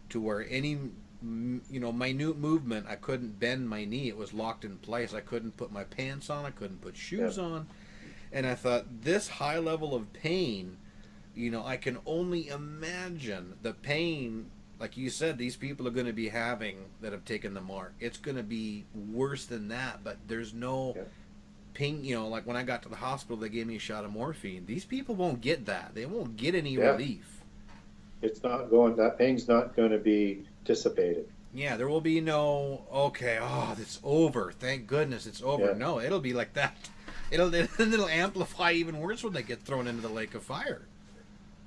to where any, you know, minute movement, I couldn't bend my knee. It was locked in place. I couldn't put my pants on. I couldn't put shoes on. And I thought, this high level of pain, you know, I can only imagine the pain, like you said, these people are going to be having that have taken the mark. It's going to be worse than that, but there's no pain. You know, like when I got to the hospital, they gave me a shot of morphine. These people won't get that. They won't get any relief. It's not going, that pain's not going to be dissipated. Yeah, there will be no, okay, oh, it's over. Thank goodness it's over. Yeah. No, it'll be like that. It'll amplify even worse when they get thrown into the lake of fire.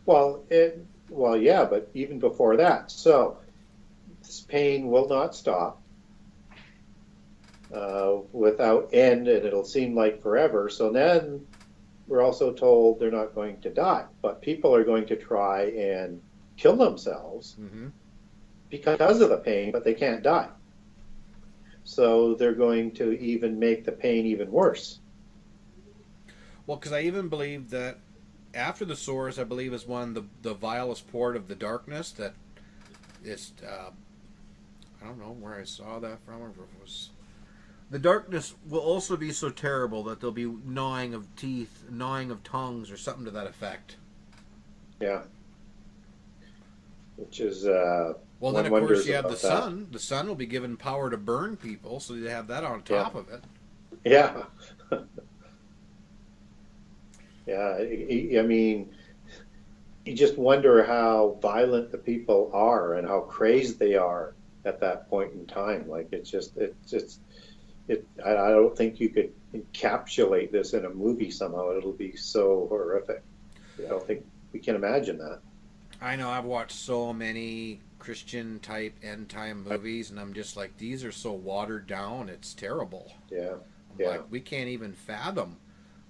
Well, yeah, but even before that. So this pain will not stop without end, and it'll seem like forever. So then we're also told they're not going to die, but people are going to try and kill themselves because of the pain, but they can't die. So they're going to even make the pain even worse. Well, because I even believe that after the sores, I believe, is one the vilest port of the darkness. That is, I don't know where I saw that from, or if it was. The darkness will also be so terrible that there'll be gnawing of teeth, gnawing of tongues, or something to that effect. Yeah. Which is well, then of course you have the sun. The sun will be given power to burn people, so you have that on top of it. Yeah. Yeah, I mean, you just wonder how violent the people are and how crazed they are at that point in time. Like, I don't think you could encapsulate this in a movie somehow. It'll be so horrific. I don't think we can imagine that. I know, I've watched so many Christian type end time movies, and I'm just like, these are so watered down, it's terrible. Yeah. Like, we can't even fathom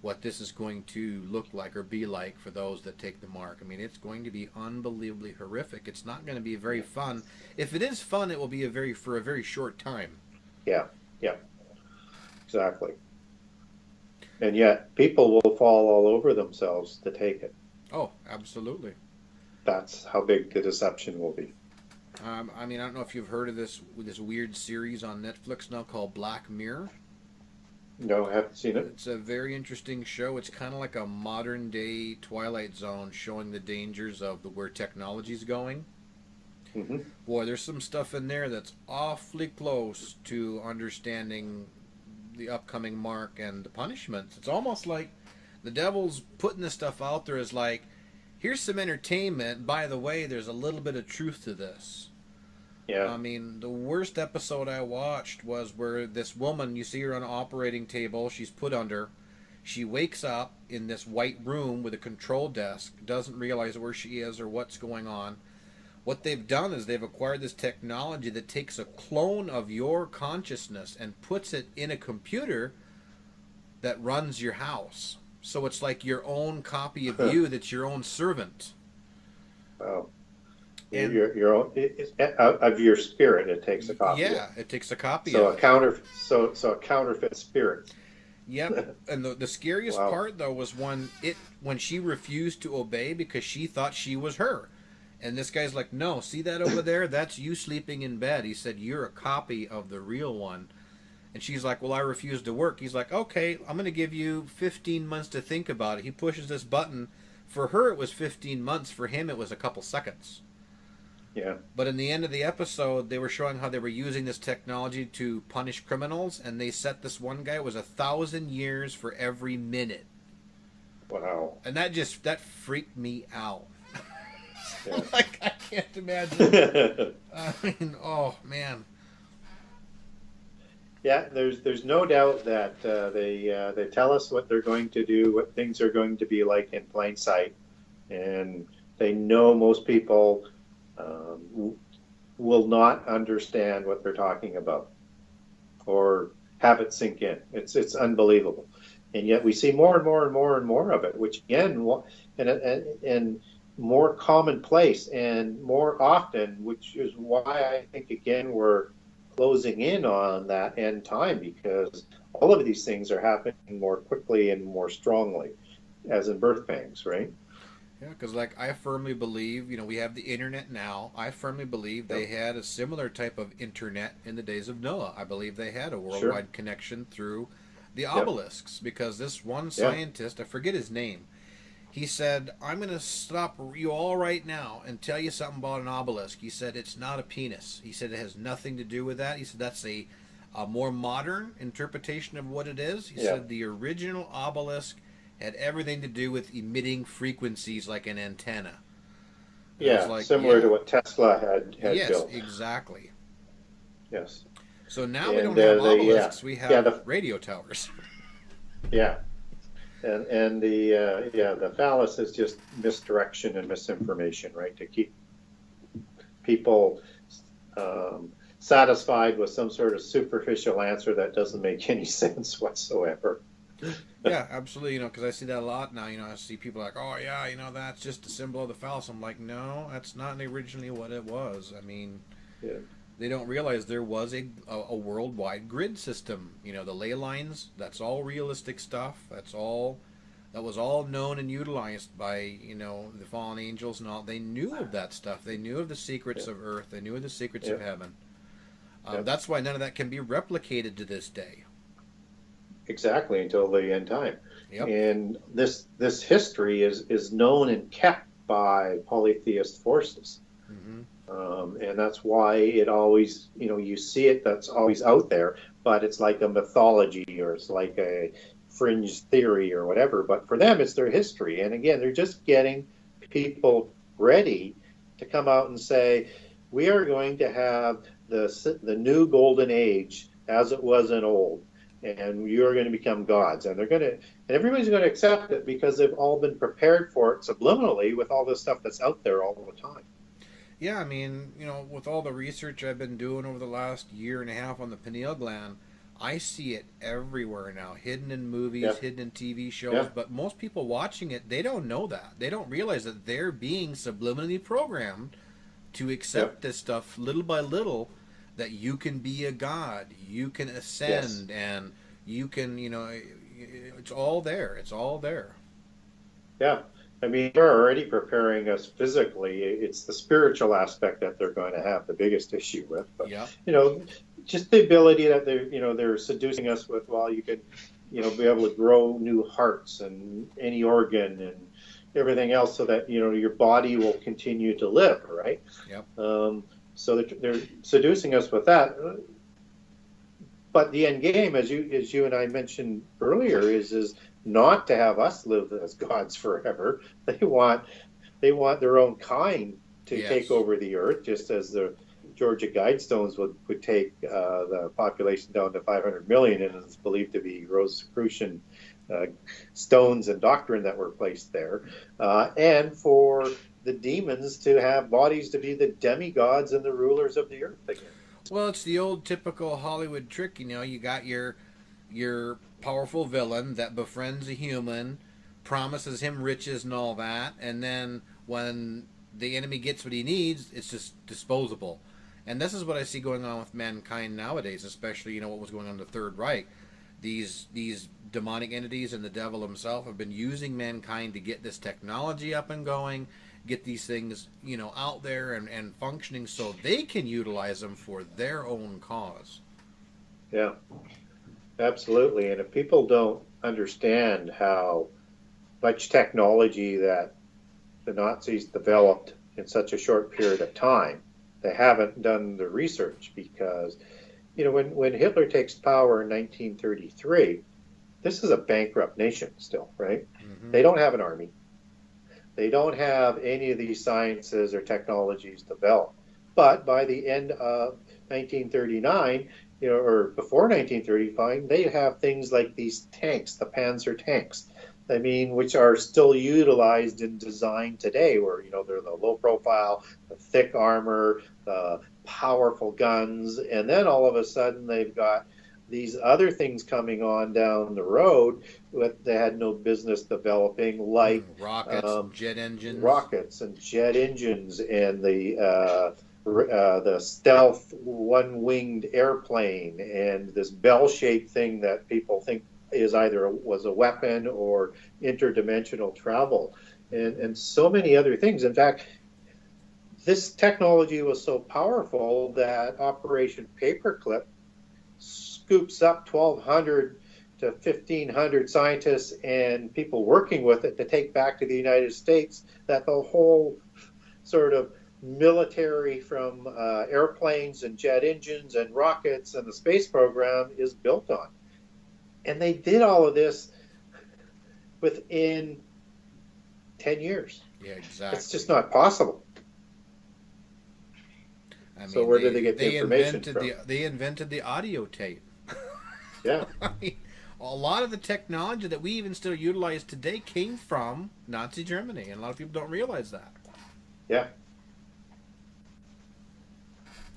what this is going to look like or be like for those that take the mark. I mean, it's going to be unbelievably horrific. It's not going to be very fun. If it is fun, it will be for a very short time. Yeah, exactly. And yet, people will fall all over themselves to take it. Oh, absolutely. That's how big the deception will be. I mean, I don't know if you've heard of this weird series on Netflix now called Black Mirror. No, I haven't seen it. It's a very interesting show. It's kind of like a modern-day Twilight Zone, showing the dangers of where technology's going. Boy, there's some stuff in there that's awfully close to understanding the upcoming mark and the punishments. It's almost like the devil's putting this stuff out there as like, here's some entertainment. By the way, there's a little bit of truth to this. Yeah. I mean, the worst episode I watched was where this woman, you see her on an operating table, she's put under, she wakes up in this white room with a control desk, doesn't realize where she is or what's going on. What they've done is they've acquired this technology that takes a clone of your consciousness and puts it in a computer that runs your house. So it's like your own copy of you that's your own servant. Wow. And your own, of your spirit, it takes a copy. Yeah, it takes a copy so of a counterfeit. So a counterfeit spirit. Yep. And the scariest Wow. part though was when she refused to obey because she thought she was her. And this guy's like, "No, see that over there? That's you sleeping in bed." He said, "You're a copy of the real one." And she's like, "Well, I refuse to work." He's like, "Okay, I'm going to give you 15 months to think about it." He pushes this button. For her, it was 15 months. For him, it was a couple seconds. Yeah. But in the end of the episode, they were showing how they were using this technology to punish criminals, and they set this one guy, it was 1,000 years for every minute. Wow. And that freaked me out. Yeah. Like, I can't imagine. I mean, oh, man. Yeah, there's no doubt that they tell us what they're going to do, what things are going to be like in plain sight, and they know most people will not understand what they're talking about or have it sink in. It's unbelievable, and yet we see more and more and more and more of it, which again, and more commonplace and more often, which is why I think again we're closing in on that end time, because all of these things are happening more quickly and more strongly, as in birth pangs, right? Yeah, because like I firmly believe, we have the internet now. I firmly believe they had a similar type of internet in the days of Noah. I believe they had a worldwide connection through the obelisks, because this one scientist, I forget his name, he said, "I'm going to stop you all right now and tell you something about an obelisk." He said, "It's not a penis." He said, "It has nothing to do with that." He said, "That's a more modern interpretation of what it is." He said, "The original obelisk had everything to do with emitting frequencies like an antenna." Yeah, like, similar to what Tesla had built. Yes, exactly. Yes. So now we don't have obelisks, we have radio towers. Yeah. And the phallus is just misdirection and misinformation, right? To keep people satisfied with some sort of superficial answer that doesn't make any sense whatsoever. Yeah, absolutely. Because I see that a lot now. I see people like, "Oh yeah, that's just a symbol of the phallus." I'm like, no, that's not originally what it was. I mean, they don't realize there was a worldwide grid system. The ley lines, that's all realistic stuff. That was all known and utilized by, the fallen angels and all. They knew of that stuff. They knew of the secrets of earth. They knew of the secrets of heaven. That's why none of that can be replicated to this day. Exactly, until the end time. Yep. And this history is known and kept by polytheist forces. Mm-hmm. And that's why it always, you see it, that's always out there, but it's like a mythology or it's like a fringe theory or whatever. But for them, it's their history. And again, they're just getting people ready to come out and say, we are going to have the new golden age as it was in old. And you're going to become gods, and everybody's going to accept it because they've all been prepared for it subliminally with all this stuff that's out there all the time. Yeah, I mean, with all the research I've been doing over the last year and a half on the pineal gland, I see it everywhere now, hidden in movies, hidden in TV shows. But most people watching it, they don't know that. They don't realize that they're being subliminally programmed to accept this stuff little by little. That you can be a god, you can ascend, and you can, it's all there. It's all there. Yeah. I mean, they're already preparing us physically. It's the spiritual aspect that they're going to have the biggest issue with. But, just the ability that they're seducing us with, well, you can, be able to grow new hearts and any organ and everything else so that, your body will continue to live, right? Yep. So they're seducing us with that, but the end game, as you and I mentioned earlier, is not to have us live as gods forever. They want their own kind to take over the earth, just as the Georgia Guidestones would take the population down to 500 million, and it's believed to be Rosicrucian stones and doctrine that were placed there, and for the demons to have bodies to be the demigods and the rulers of the earth again. Well, it's the old typical Hollywood trick, you got your powerful villain that befriends a human, promises him riches and all that, and then when the enemy gets what he needs, it's just disposable. And this is what I see going on with mankind nowadays, especially, what was going on in the Third Reich. these demonic entities and the devil himself have been using mankind to get this technology up and going, get these things, out there and functioning so they can utilize them for their own cause. Yeah, absolutely. And if people don't understand how much technology that the Nazis developed in such a short period of time, they haven't done the research, because when Hitler takes power in 1933, this is a bankrupt nation still, right? Mm-hmm. They don't have an army. They don't have any of these sciences or technologies developed. But by the end of 1939, or before 1935, they have things like these tanks, the Panzer tanks, which are still utilized in design today, where, they're the low profile, the thick armor, the powerful guns. And then all of a sudden they've got these other things coming on down the road that they had no business developing, like rockets, jet engines. Rockets and jet engines, and the stealth one-winged airplane, and this bell-shaped thing that people think was a weapon or interdimensional travel, and so many other things. In fact, this technology was so powerful that Operation Paperclip scoops up 1,200 to 1,500 scientists and people working with it to take back to the United States, that the whole sort of military from airplanes and jet engines and rockets and the space program is built on. And they did all of this within 10 years. Yeah, exactly. It's just not possible. So where did they get the information from? They invented the audio tape. Yeah. A lot of the technology that we even still utilize today came from Nazi Germany, and a lot of people don't realize that. Yeah.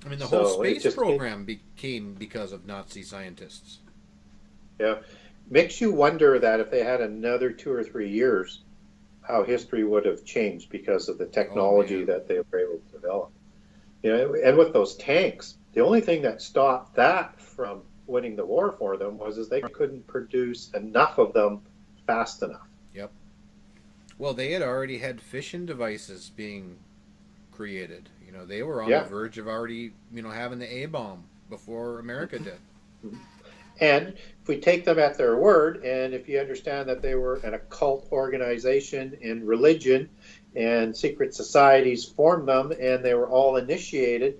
The whole space program became because of Nazi scientists. Yeah. Makes you wonder that if they had another 2 or 3 years, how history would have changed because of the technology that they were able to develop. And with those tanks, the only thing that stopped that from winning the war for them was they couldn't produce enough of them fast enough. Yep. Well, they had already had fission devices being created. They were on the verge of already, having the A-bomb before America did. And if we take them at their word, and if you understand that they were an occult organization in religion, and secret societies formed them, and they were all initiated,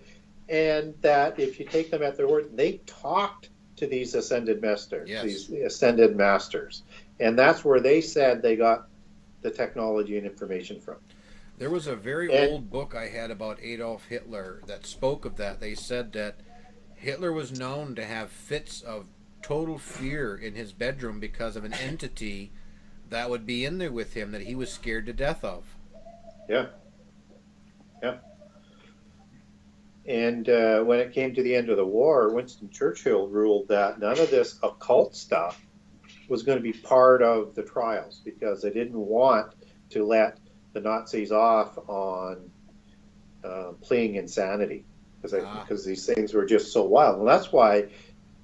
and that if you take them at their word, they talked to these ascended masters, these ascended masters. And that's where they said they got the technology and information from. There was a very old book I had about Adolf Hitler that spoke of that. They said that Hitler was known to have fits of total fear in his bedroom because of an entity that would be in there with him that he was scared to death of. Yeah. Yeah. And when it came to the end of the war, Winston Churchill ruled that none of this occult stuff was going to be part of the trials, because they didn't want to let the Nazis off on pleading insanity, because these things were just so wild. And that's why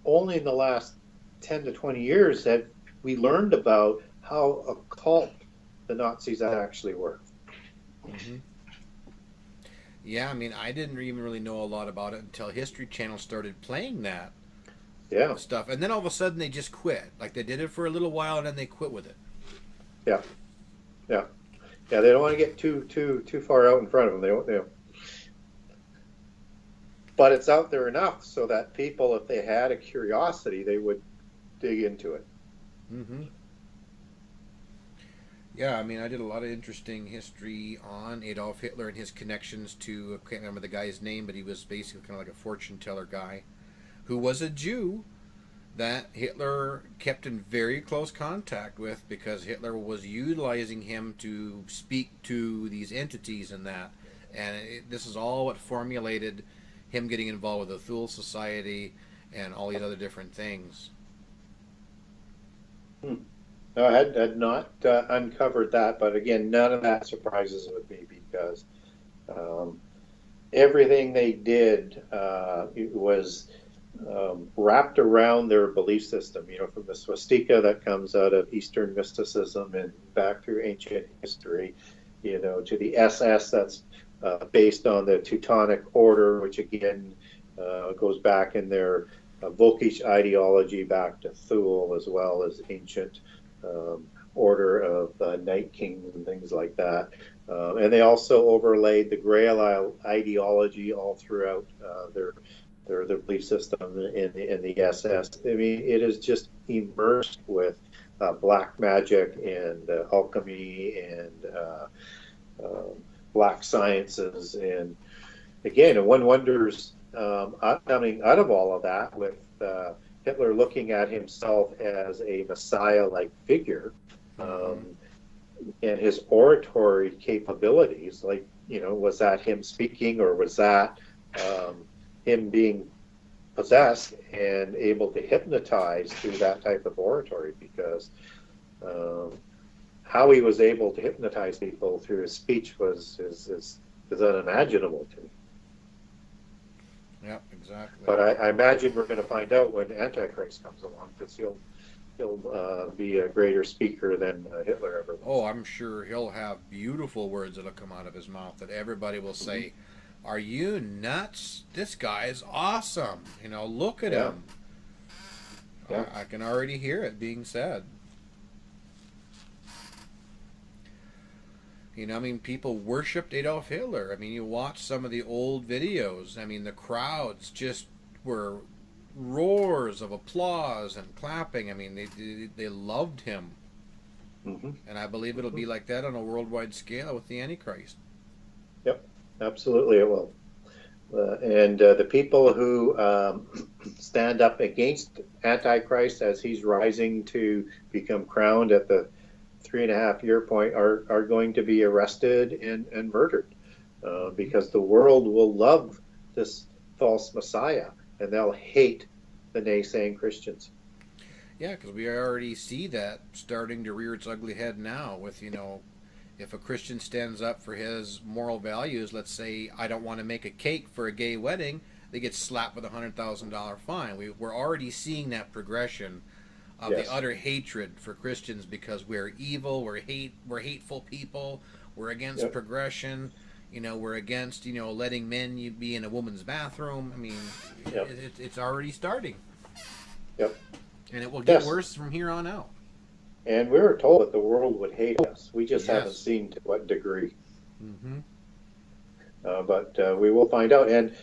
only in the last 10 to 20 years have we learned about how occult the Nazis actually were. Mm-hmm. Yeah, I didn't even really know a lot about it until History Channel started playing that stuff. And then all of a sudden they just quit. Like, they did it for a little while and then they quit with it. Yeah. Yeah. Yeah, they don't want to get too far out in front of them. They don't. But it's out there enough so that people, if they had a curiosity, they would dig into it. Mm-hmm. Yeah, I did a lot of interesting history on Adolf Hitler and his connections to, I can't remember the guy's name, but he was basically kind of like a fortune teller guy who was a Jew that Hitler kept in very close contact with, because Hitler was utilizing him to speak to these entities and that. And this is all what formulated him getting involved with the Thule Society and all these other different things. No, I had not uncovered that, but again, none of that surprises with me, because everything they did was wrapped around their belief system, from the swastika that comes out of Eastern mysticism and back through ancient history, to the SS that's based on the Teutonic Order, which again goes back in their Volkish ideology back to Thule, as well as ancient order of Night Kings and things like that. And they also overlaid the Grail ideology all throughout their belief system in the SS. I mean, it is just immersed with black magic and alchemy and black sciences. And again, one wonders, coming out of all of that, with Hitler looking at himself as a Messiah-like figure, and his oratory capabilities, was that him speaking, or was that him being possessed and able to hypnotize through that type of oratory? Because how he was able to hypnotize people through his speech is unimaginable to me. Yeah, exactly. But I imagine we're going to find out when Antichrist comes along, because he'll be a greater speaker than Hitler ever was. Oh, I'm sure he'll have beautiful words that'll come out of his mouth that everybody will say, "Are you nuts? This guy is awesome. Look at him." Yeah. I can already hear it being said. People worshipped Adolf Hitler. You watch some of the old videos. The crowds just were roars of applause and clapping. They loved him. Mm-hmm. And I believe it'll be like that on a worldwide scale with the Antichrist. Yep, absolutely it will. And the people who stand up against Antichrist as he's rising to become crowned at the 3.5-year point are going to be arrested and murdered, because the world will love this false Messiah, and they'll hate the naysaying Christians. Yeah, because we already see that starting to rear its ugly head now with, if a Christian stands up for his moral values, let's say, I don't want to make a cake for a gay wedding, they get slapped with a $100,000 fine. We're already seeing that progression of the utter hatred for Christians, because we're evil, we're hateful people, we're against progression, we're against, letting men be in a woman's bathroom. It's already starting. Yep. And it will get worse from here on out. And we were told that the world would hate us. We just haven't seen to what degree. Mm-hmm. But we will find out. And,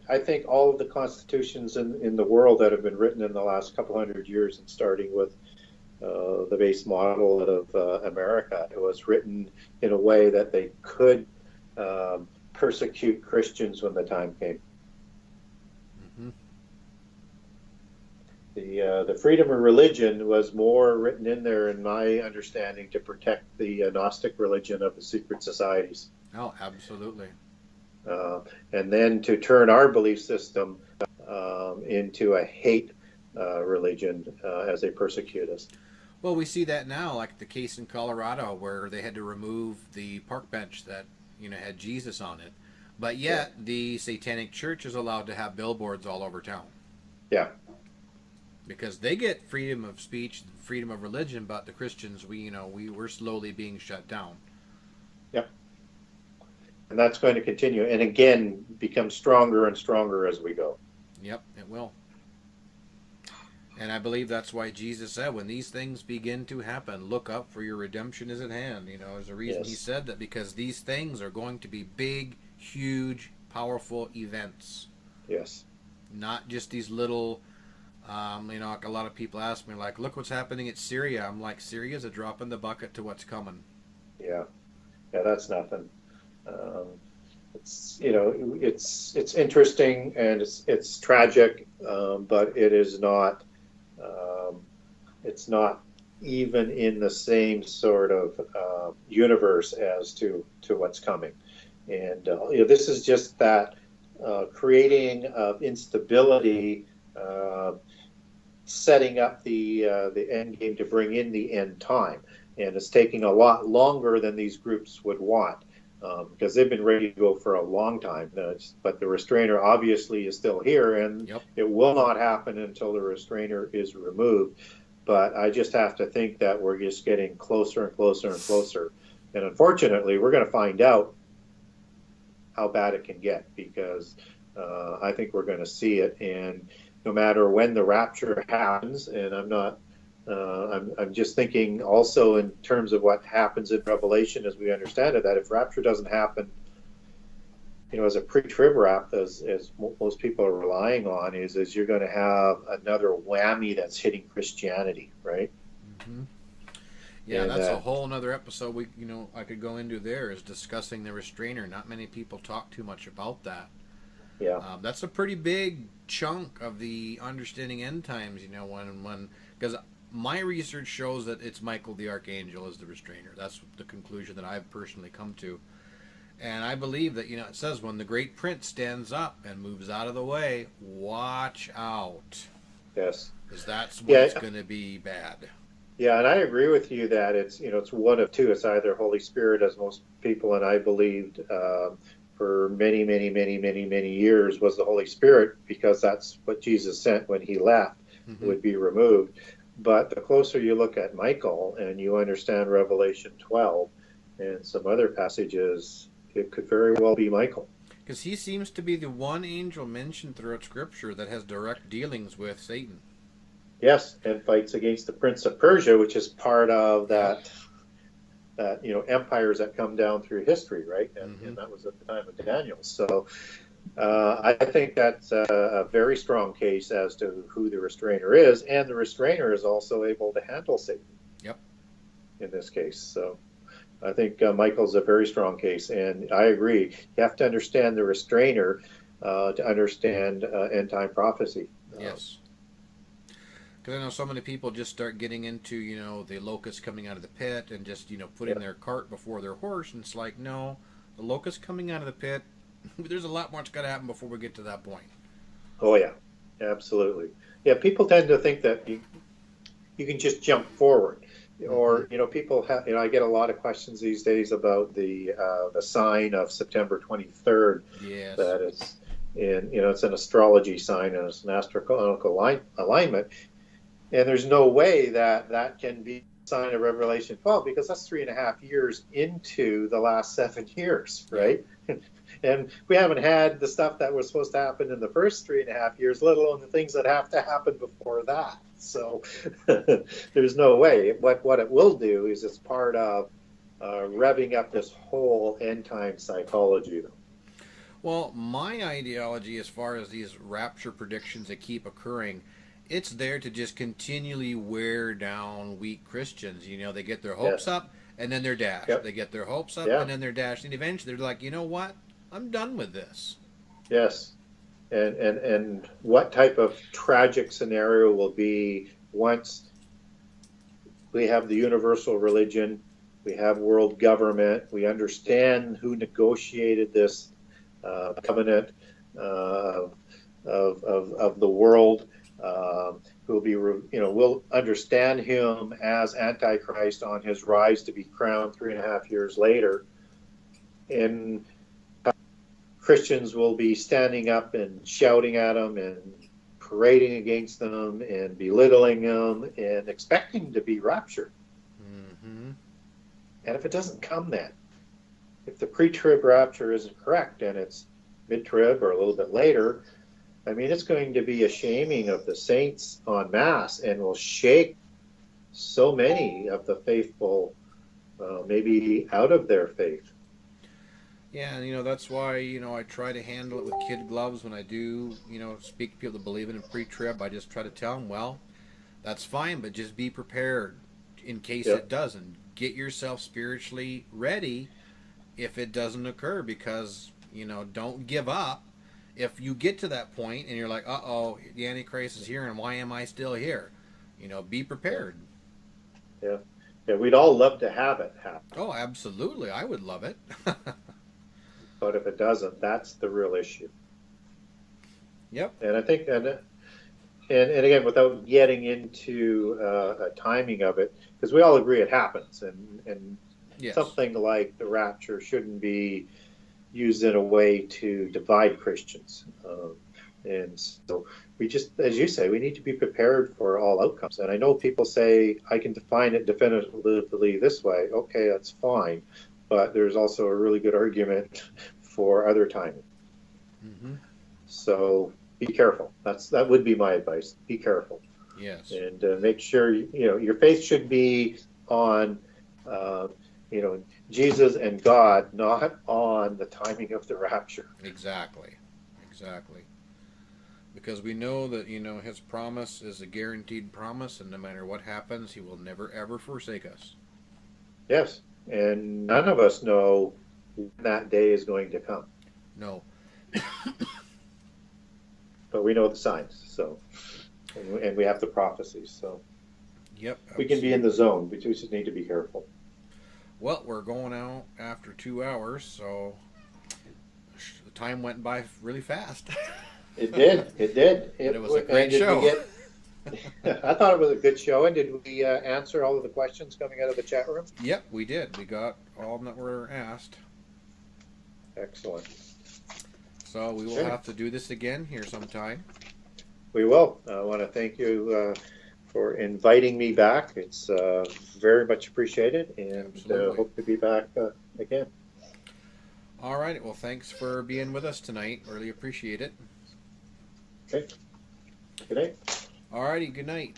I think all of the constitutions in the world that have been written in the last couple hundred years, and starting with the base model of America, it was written in a way that they could persecute Christians when the time came. Mm-hmm. The freedom of religion was more written in there, in my understanding, to protect the Gnostic religion of the secret societies. Oh, absolutely. And then to turn our belief system into a hate religion as they persecute us. Well, we see that now, like the case in Colorado where they had to remove the park bench that had Jesus on it, but yet the Satanic Church is allowed to have billboards all over town. Yeah. Because they get freedom of speech, freedom of religion, but the Christians, we're slowly being shut down. Yep. And that's going to continue, and again, become stronger and stronger as we go. Yep, it will. And I believe that's why Jesus said, when these things begin to happen, look up, for your redemption is at hand. There's a reason he said that, because these things are going to be big, huge, powerful events. Yes. Not just these little, like a lot of people ask me, like, look what's happening at Syria. I'm like, Syria's a drop in the bucket to what's coming. Yeah. Yeah, that's nothing. It's it's interesting, and it's tragic, but it is not. It's not even in the same sort of universe as to what's coming, and this is just that creating of instability, setting up the end game to bring in the end time, and it's taking a lot longer than these groups would want. because they've been ready to go for a long time. But the restrainer obviously is still here, and Yep. it will not happen until the restrainer is removed. But I just have to think that we're just getting closer and closer and closer. And unfortunately, we're going to find out how bad it can get, because I think we're going to see it. And no matter when the rapture happens, and I'm just thinking also in terms of what happens in Revelation as we understand it, that if rapture doesn't happen, as a pre-trib rap, as most people are relying on, is you're going to have another whammy that's hitting Christianity, right? Mm-hmm. Yeah, and that's a whole nother episode I could go into there, is discussing the restrainer. Not many people talk too much about that. Yeah. That's a pretty big chunk of the understanding end times, because my research shows that it's Michael the Archangel is the restrainer. That's the conclusion that I've personally come to. And I believe that, it says when the great prince stands up and moves out of the way, watch out. Yes. Because that's what's going to be bad. Yeah, and I agree with you that it's one of two. It's either Holy Spirit, as most people and I believed for many, many, many, many, many years, was the Holy Spirit, because that's what Jesus sent when he left, would be removed. But the closer you look at Michael and you understand Revelation 12 and some other passages, it could very well be Michael. Because he seems to be the one angel mentioned throughout Scripture that has direct dealings with Satan. Yes, and fights against the Prince of Persia, which is part of that empires that come down through history, right? And that was at the time of Daniel. So I think that's a very strong case as to who the restrainer is, and the restrainer is also able to handle Satan. Yep. In this case, so I think Michael's a very strong case, and I agree. You have to understand the restrainer to understand end time prophecy. Yes. Because I know so many people just start getting into, the locust coming out of the pit and just, putting their cart before their horse. And it's like, no, the locust coming out of the pit, there's a lot more that's got to happen before we get to that point. Oh, yeah, absolutely. Yeah, people tend to think that you can just jump forward. Or, people have, I get a lot of questions these days about the sign of September 23rd. Yes. That it's it's an astrology sign and it's an astronomical alignment. And there's no way that can be a sign of Revelation 12, because that's 3.5 years into the last 7 years, right? And we haven't had the stuff that was supposed to happen in the first 3.5 years, let alone the things that have to happen before that. So there's no way. What it will do is it's part of revving up this whole end time psychology, though. Well, my ideology as far as these rapture predictions that keep occurring, it's there to just continually wear down weak Christians. They get their hopes up and then they're dashed. Yep. They get their hopes up and then they're dashed. And eventually they're like, you know what? I'm done with this. Yes. And what type of tragic scenario will be once we have the universal religion, we have world government, we understand who negotiated this covenant of the world, who'll be, we'll understand him as Antichrist on his rise to be crowned 3.5 years later. And Christians will be standing up and shouting at him and parading against them and belittling them and expecting to be raptured. Mm-hmm. And if it doesn't come then, if the pre-trib rapture isn't correct and it's mid-trib or a little bit later, I mean, it's going to be a shaming of the saints en masse and will shake so many of the faithful maybe out of their faith. Yeah, and that's why, I try to handle it with kid gloves when I do, speak to people that believe in pre-trib. I just try to tell them, well, that's fine, but just be prepared in case it doesn't. Get yourself spiritually ready if it doesn't occur, because, don't give up. If you get to that point and you're like, uh-oh, the Antichrist is here and why am I still here? Be prepared. Yeah. Yeah, we'd all love to have it happen. Oh, absolutely. I would love it. But if it doesn't, that's the real issue. Yep. And I think, and again, without getting into a timing of it, because we all agree it happens, and Yes. something like the rapture shouldn't be used in a way to divide Christians. And so we just, as you say, we need to be prepared for all outcomes. And I know people say, I can define it definitively this way. Okay, that's fine. But there's also a really good argument for other timing. Mm-hmm. So be careful. That would be my advice. Be careful. Yes. And make sure, your faith should be on, Jesus and God, not on the timing of the rapture. Exactly. Because we know that, his promise is a guaranteed promise, and no matter what happens, he will never, ever forsake us. Yes. And none of us know when that day is going to come. No. But we know the signs, so, and we have the prophecies, so. Yep. We can be in the zone, but we just need to be careful. Well, we're going out after 2 hours, so the time went by really fast. It did. It was a great show. I thought it was a good show. And did we answer all of the questions coming out of the chat room? Yep, we did. We got all that were asked. Excellent. So we will have to do this again here sometime. We will. I want to thank you for inviting me back. It's very much appreciated, and hope to be back again. All right. Well, thanks for being with us tonight. Really appreciate it. Okay. Good night. All righty. Good night.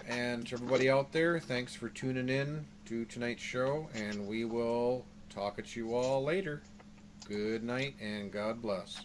And to everybody out there, thanks for tuning in to tonight's show, and we will talk at you all later. Good night, and God bless.